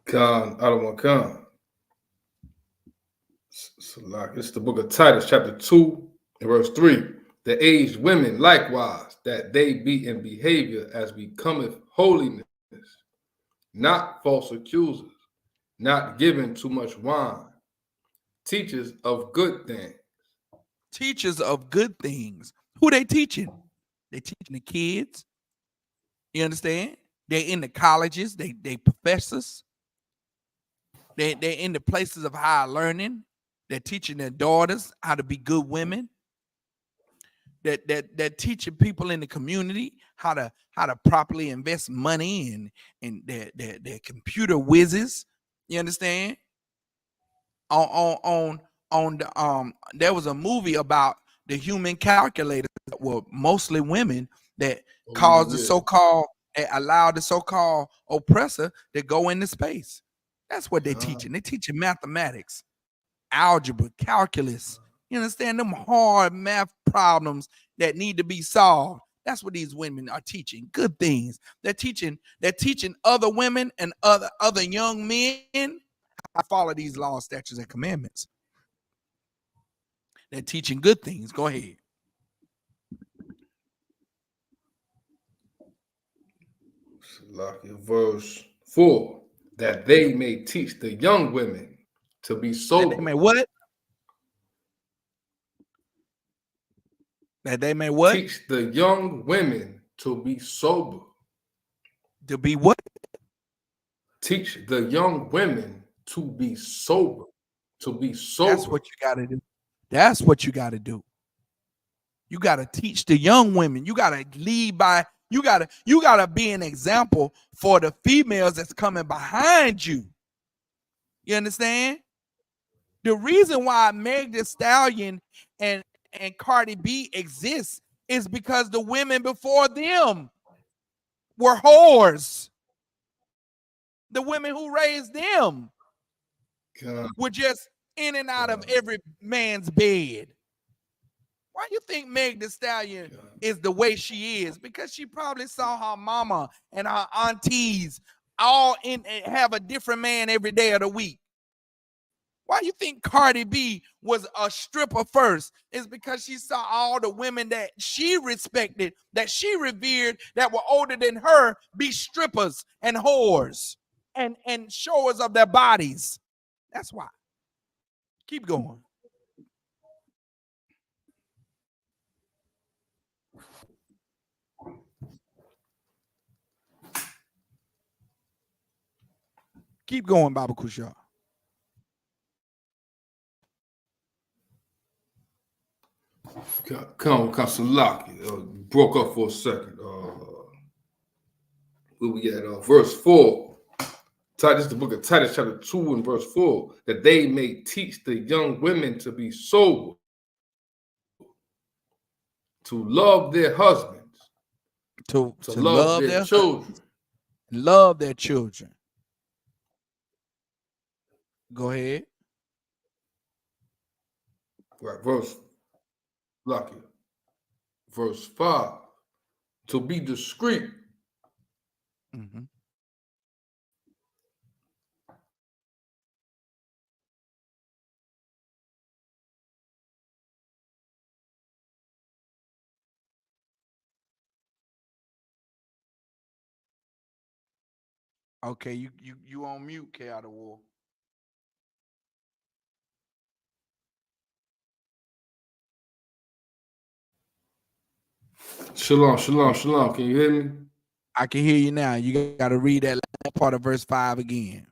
Speaker 14: Khan, I don't want Khan. It's the book of Titus, chapter 2, and verse 3. The aged women likewise, that they be in behavior as becometh holiness, not false accusers, not giving too much wine, teachers of good things.
Speaker 13: Teachers of good things. Who they teaching? They teaching the kids. You understand? They're in the colleges. They professors. They're in the places of higher learning. They're teaching their daughters how to be good women. They're teaching people in the community how to properly invest money, and they're computer whizzes. You understand? On the there was a movie about the human calculators that were mostly women that caused the so-called, allowed the so-called oppressor to go into space. That's what they're teaching. They're teaching mathematics, algebra, calculus. You understand? Them hard math problems that need to be solved. That's what these women are teaching. Good things. They're teaching other women and other young men how to follow these laws, statutes, and commandments. They're teaching good things. Go ahead.
Speaker 14: Verse 4. That they may teach the young women to be sober.
Speaker 13: That they may what? That they may what?
Speaker 14: Teach the young women to be sober.
Speaker 13: To be what?
Speaker 14: Teach the young women to be sober. To be sober.
Speaker 13: That's what you got to do. That's what you got to do. You got to teach the young women. You got to lead by, you got to be an example for the females that's coming behind you. You understand? The reason why Meg Thee Stallion and Cardi B exists is because the women before them were whores. The women who raised them were just in and out of every man's bed. Why you think Meg Thee Stallion is the way she is? Because she probably saw her mama and her aunties all in have a different man every day of the week. Why you think Cardi B was a stripper first? It's because she saw all the women that she respected, that she revered, that were older than her, be strippers and whores and showers of their bodies. That's why. Keep going. Keep going, Baba Kushar.
Speaker 14: Come, Salaki. Broke up for a second. Where we at? Verse 4. Titus, the book of Titus, chapter 2 and verse 4. That they may teach the young women to be sober, to love their husbands,
Speaker 13: to
Speaker 14: love their children.
Speaker 13: Love their children. Go ahead.
Speaker 14: Right, verse 5. To be discreet.
Speaker 13: Mm-hmm. Okay, you on mute, N.W.O.
Speaker 14: Shalom. Can you hear me?
Speaker 13: I can hear you now. You got to read that last part of verse 5 again.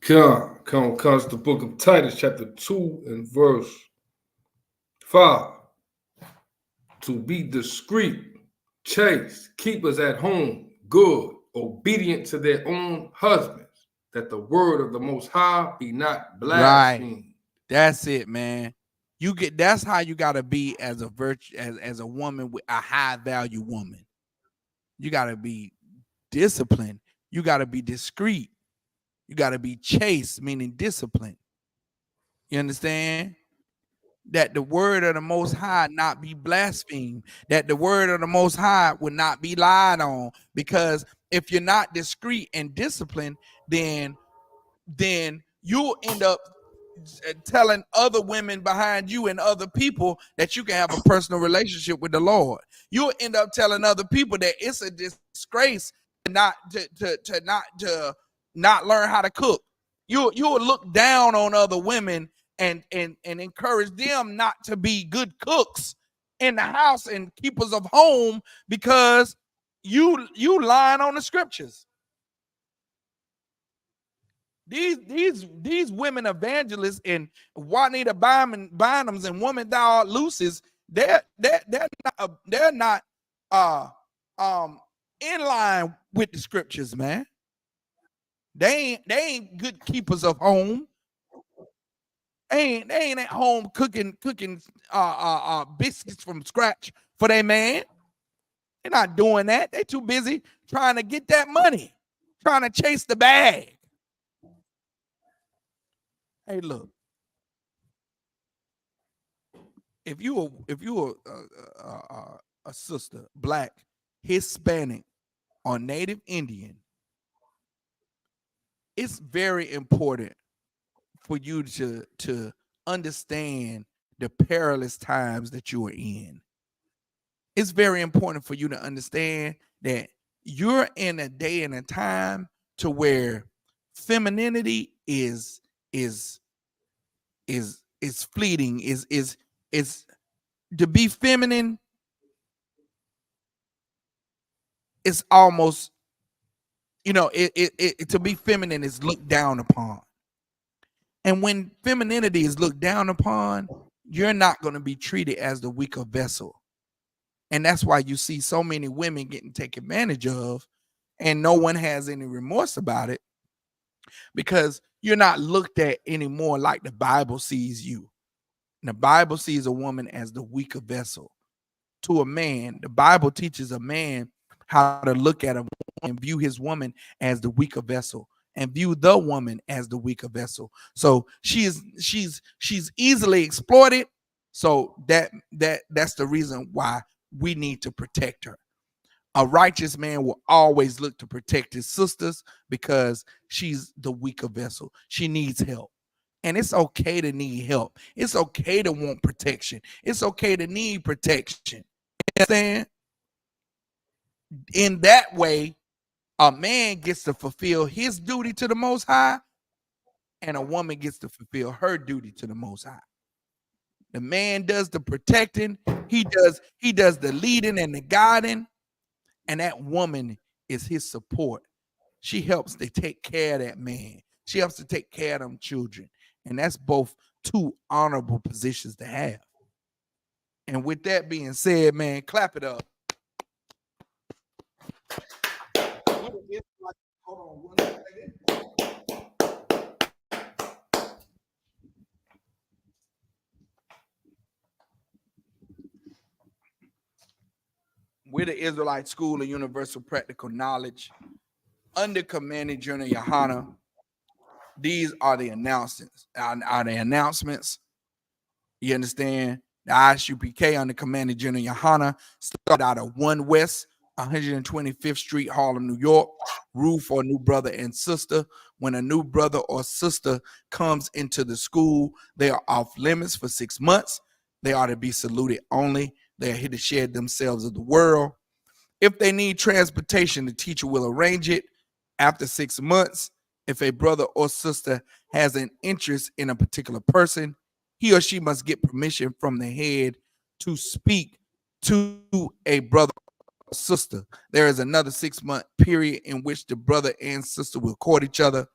Speaker 14: Comes the book of Titus, chapter 2 and verse 5. To be discreet, chaste, keepers at home, good, obedient to their own husbands, that the word of the Most High be not blasphemed.
Speaker 13: Right. That's it, man. That's how you gotta be as a virtue, as a woman, with a high value woman. You gotta be disciplined. You gotta be discreet. You gotta be chaste, meaning disciplined. You understand? That the word of the Most High not be blasphemed, that the word of the Most High would not be lied on. Because if you're not discreet and disciplined, then you'll end up telling other women behind you and other people that you can have a personal relationship with the Lord. You'll end up telling other people that it's a disgrace not to not learn how to cook. You'll look down on other women and encourage them not to be good cooks in the house and keepers of home because you lying on the scriptures. These women evangelists and Juanita Bynums and Woman Thou Art Looses, they're not in line with the scriptures, man. They ain't good keepers of home. They ain't at home cooking biscuits from scratch for their man. They're not doing that. They're too busy trying to get that money, trying to chase the bag. Hey, look. If you a sister, black, Hispanic, or Native Indian, it's very important for you to understand the perilous times that you are in. It's very important for you to understand that you're in a day and a time to where femininity is fleeting, is to be feminine is almost, to be feminine is looked down upon. And when femininity is looked down upon, you're not going to be treated as the weaker vessel. And that's why you see so many women getting taken advantage of and no one has any remorse about it, because you're not looked at anymore like the Bible sees you. And the Bible sees a woman as the weaker vessel. To a man, the Bible teaches a man how to look at a woman and view his woman as the weaker vessel. and view the woman as the weaker vessel. So she's easily exploited. So that's the reason why we need to protect her. A righteous man will always look to protect his sisters because she's the weaker vessel. She needs help. And it's okay to need help. It's okay to want protection. It's okay to need protection. You understand? In that way, a man gets to fulfill his duty to the Most High, and a woman gets to fulfill her duty to the Most High. The man does the protecting, he does the leading and the guiding, and that woman is his support. She helps to take care of that man. She helps to take care of them children. And that's both two honorable positions to have. And with that being said, man, clap it up. Hold on 1 second. We're the Israelite School of Universal Practical Knowledge under Commanding General Yohana. These are the announcements. You understand? The Isupk under Commanding General Yohana started out of 1 West 125th Street, Harlem, New York. Rule for a new brother and sister. When a new brother or sister comes into the school, they are off limits for 6 months. They are to be saluted only. They are here to share themselves of the world. If they need transportation, the teacher will arrange it. After 6 months, if a brother or sister has an interest in a particular person, he or she must get permission from the head to speak to a brother or sister. There is another 6-month period in which the brother and sister will court each other.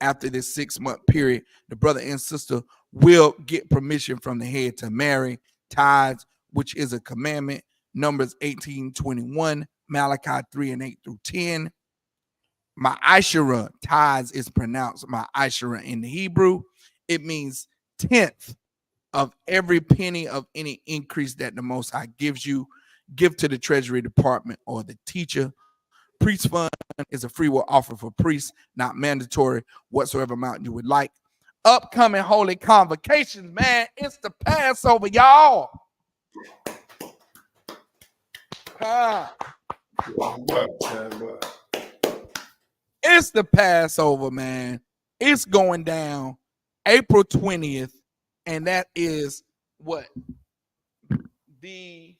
Speaker 13: After this 6-month period, the brother and sister will get permission from the head to marry. Tithes, which is a commandment, Numbers 18:21, Malachi 3:8-10. Ma'ashara, tithes is pronounced ma'ashara in the Hebrew. It means 10th of every penny of any increase that the Most High gives you. Give to the Treasury Department or the teacher. Priest fund is a free will offer for priests, not mandatory, whatsoever amount you would like. Upcoming holy convocations, man. It's the Passover, y'all. It's the Passover, man. It's going down April 20th, and that is what? The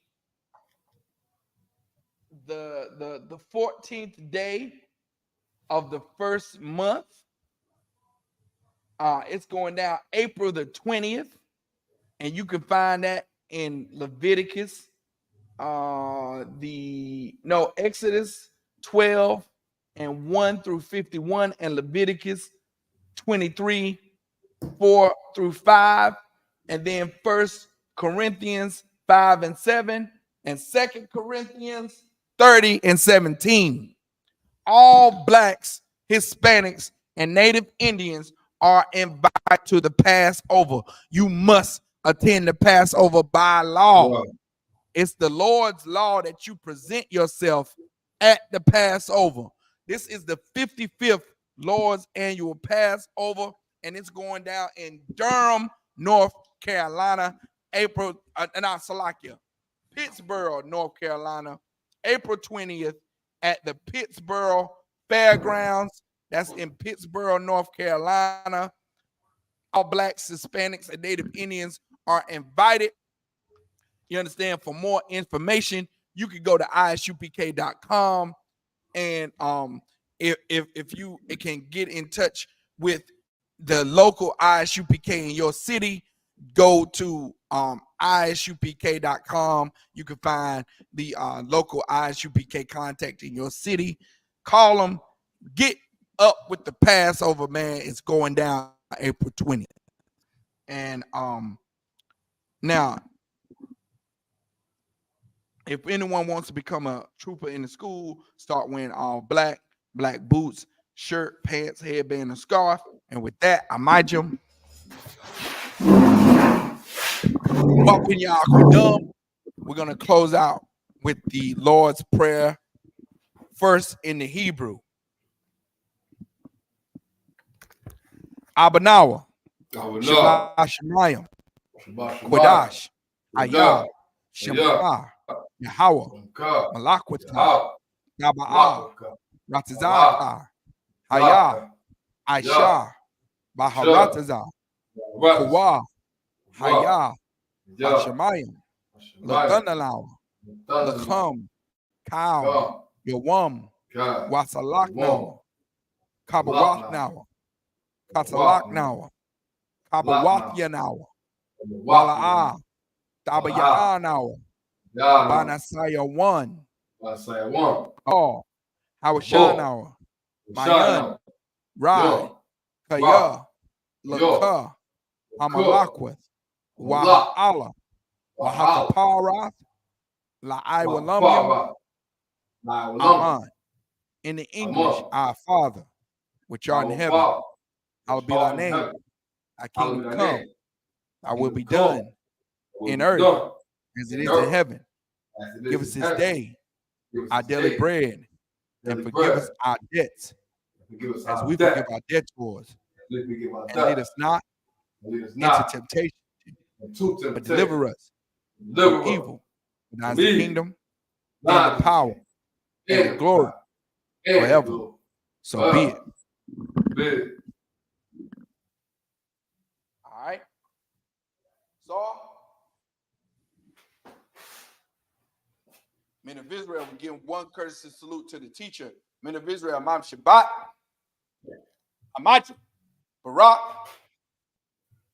Speaker 13: 14th day of the first month. It's going down April the 20th, and you can find that in Leviticus, Exodus 12 and 1-51, and Leviticus 23, 4-5, and then 1 Corinthians 5 and 7, and 2 Corinthians 30 and 17. All blacks, Hispanics, and Native Indians are invited to the Passover. You must attend the Passover by law. Wow. It's the Lord's law that you present yourself at the Passover. This is the 55th Lord's annual Passover, and it's going down in Durham, North Carolina, Pittsburgh, North Carolina, April 20th at the Pittsburgh Fairgrounds. That's in Pittsburgh, North Carolina. All blacks, Hispanics, and Native Indians are invited. You understand? For more information, you can go to isupk.com, and if you can get in touch with the local ISUPK in your city, go to isupk.com. You can find the local ISUPK contact in your city. Call them. Get up with the Passover, man. It's going down April 20th. And now, if anyone wants to become a trooper in the school, start wearing all black boots, shirt, pants, headband, and scarf. And with that, I'm Ijam. Welcome, y'all. We're going to close out with the Lord's Prayer, first in the Hebrew. Abanawa,
Speaker 14: Abanawa,
Speaker 13: Shabbat Shemayim,
Speaker 14: Shabbat
Speaker 13: Kodash, Ayah,
Speaker 14: Kodash,
Speaker 13: Shemka, Yahweh,
Speaker 14: Shemka,
Speaker 13: Malakwata,
Speaker 14: Yahweh,
Speaker 13: Yaba'ah,
Speaker 14: Malaka,
Speaker 13: Ratazaka, Hayah, Aisha, Baharatazah, Kawa, Hayah, Hashemayim, Lathanalau, Lacham, Cow, Yawam, Wasalak now, Kabawak now, Katalak now, Kabawatya now, Wala'ah, Tabaya'ah now, Banasaya 1, Oh, Hawashan now, Mayan, Rai, Kaya, Laka, Amalakwith, Waha'ala, Wahakaparath, La'ai Aman. In the English, our Father, which art in heaven, hallowed be thy name. Thy kingdom come. Thy will be done in earth as it is in heaven. Give us this day our daily bread, and forgive us our debts as we forgive our debtors. And lead us not into temptation, but deliver us from evil. For thine is the kingdom, and the power, and the glory forever. So be it. All right. So, men of Israel, we give one courtesy salute to the teacher. Men of Israel, Imam Shabbat, Amati, Barak,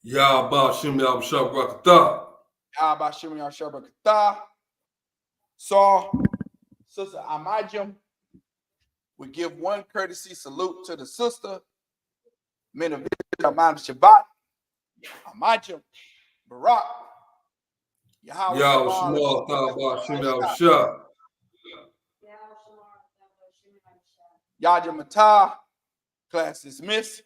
Speaker 14: Yahba Shem Yahshua Rakatah.
Speaker 13: Yahba Shem Yahshua Rakatah. So, Sister Amajim, we give one courtesy salute to the sister. Men of Israel, Imam Shabbat, Amajim, Barak,
Speaker 14: Yahshua Taba Shem Yahshua.
Speaker 13: Yajamatah, class dismissed.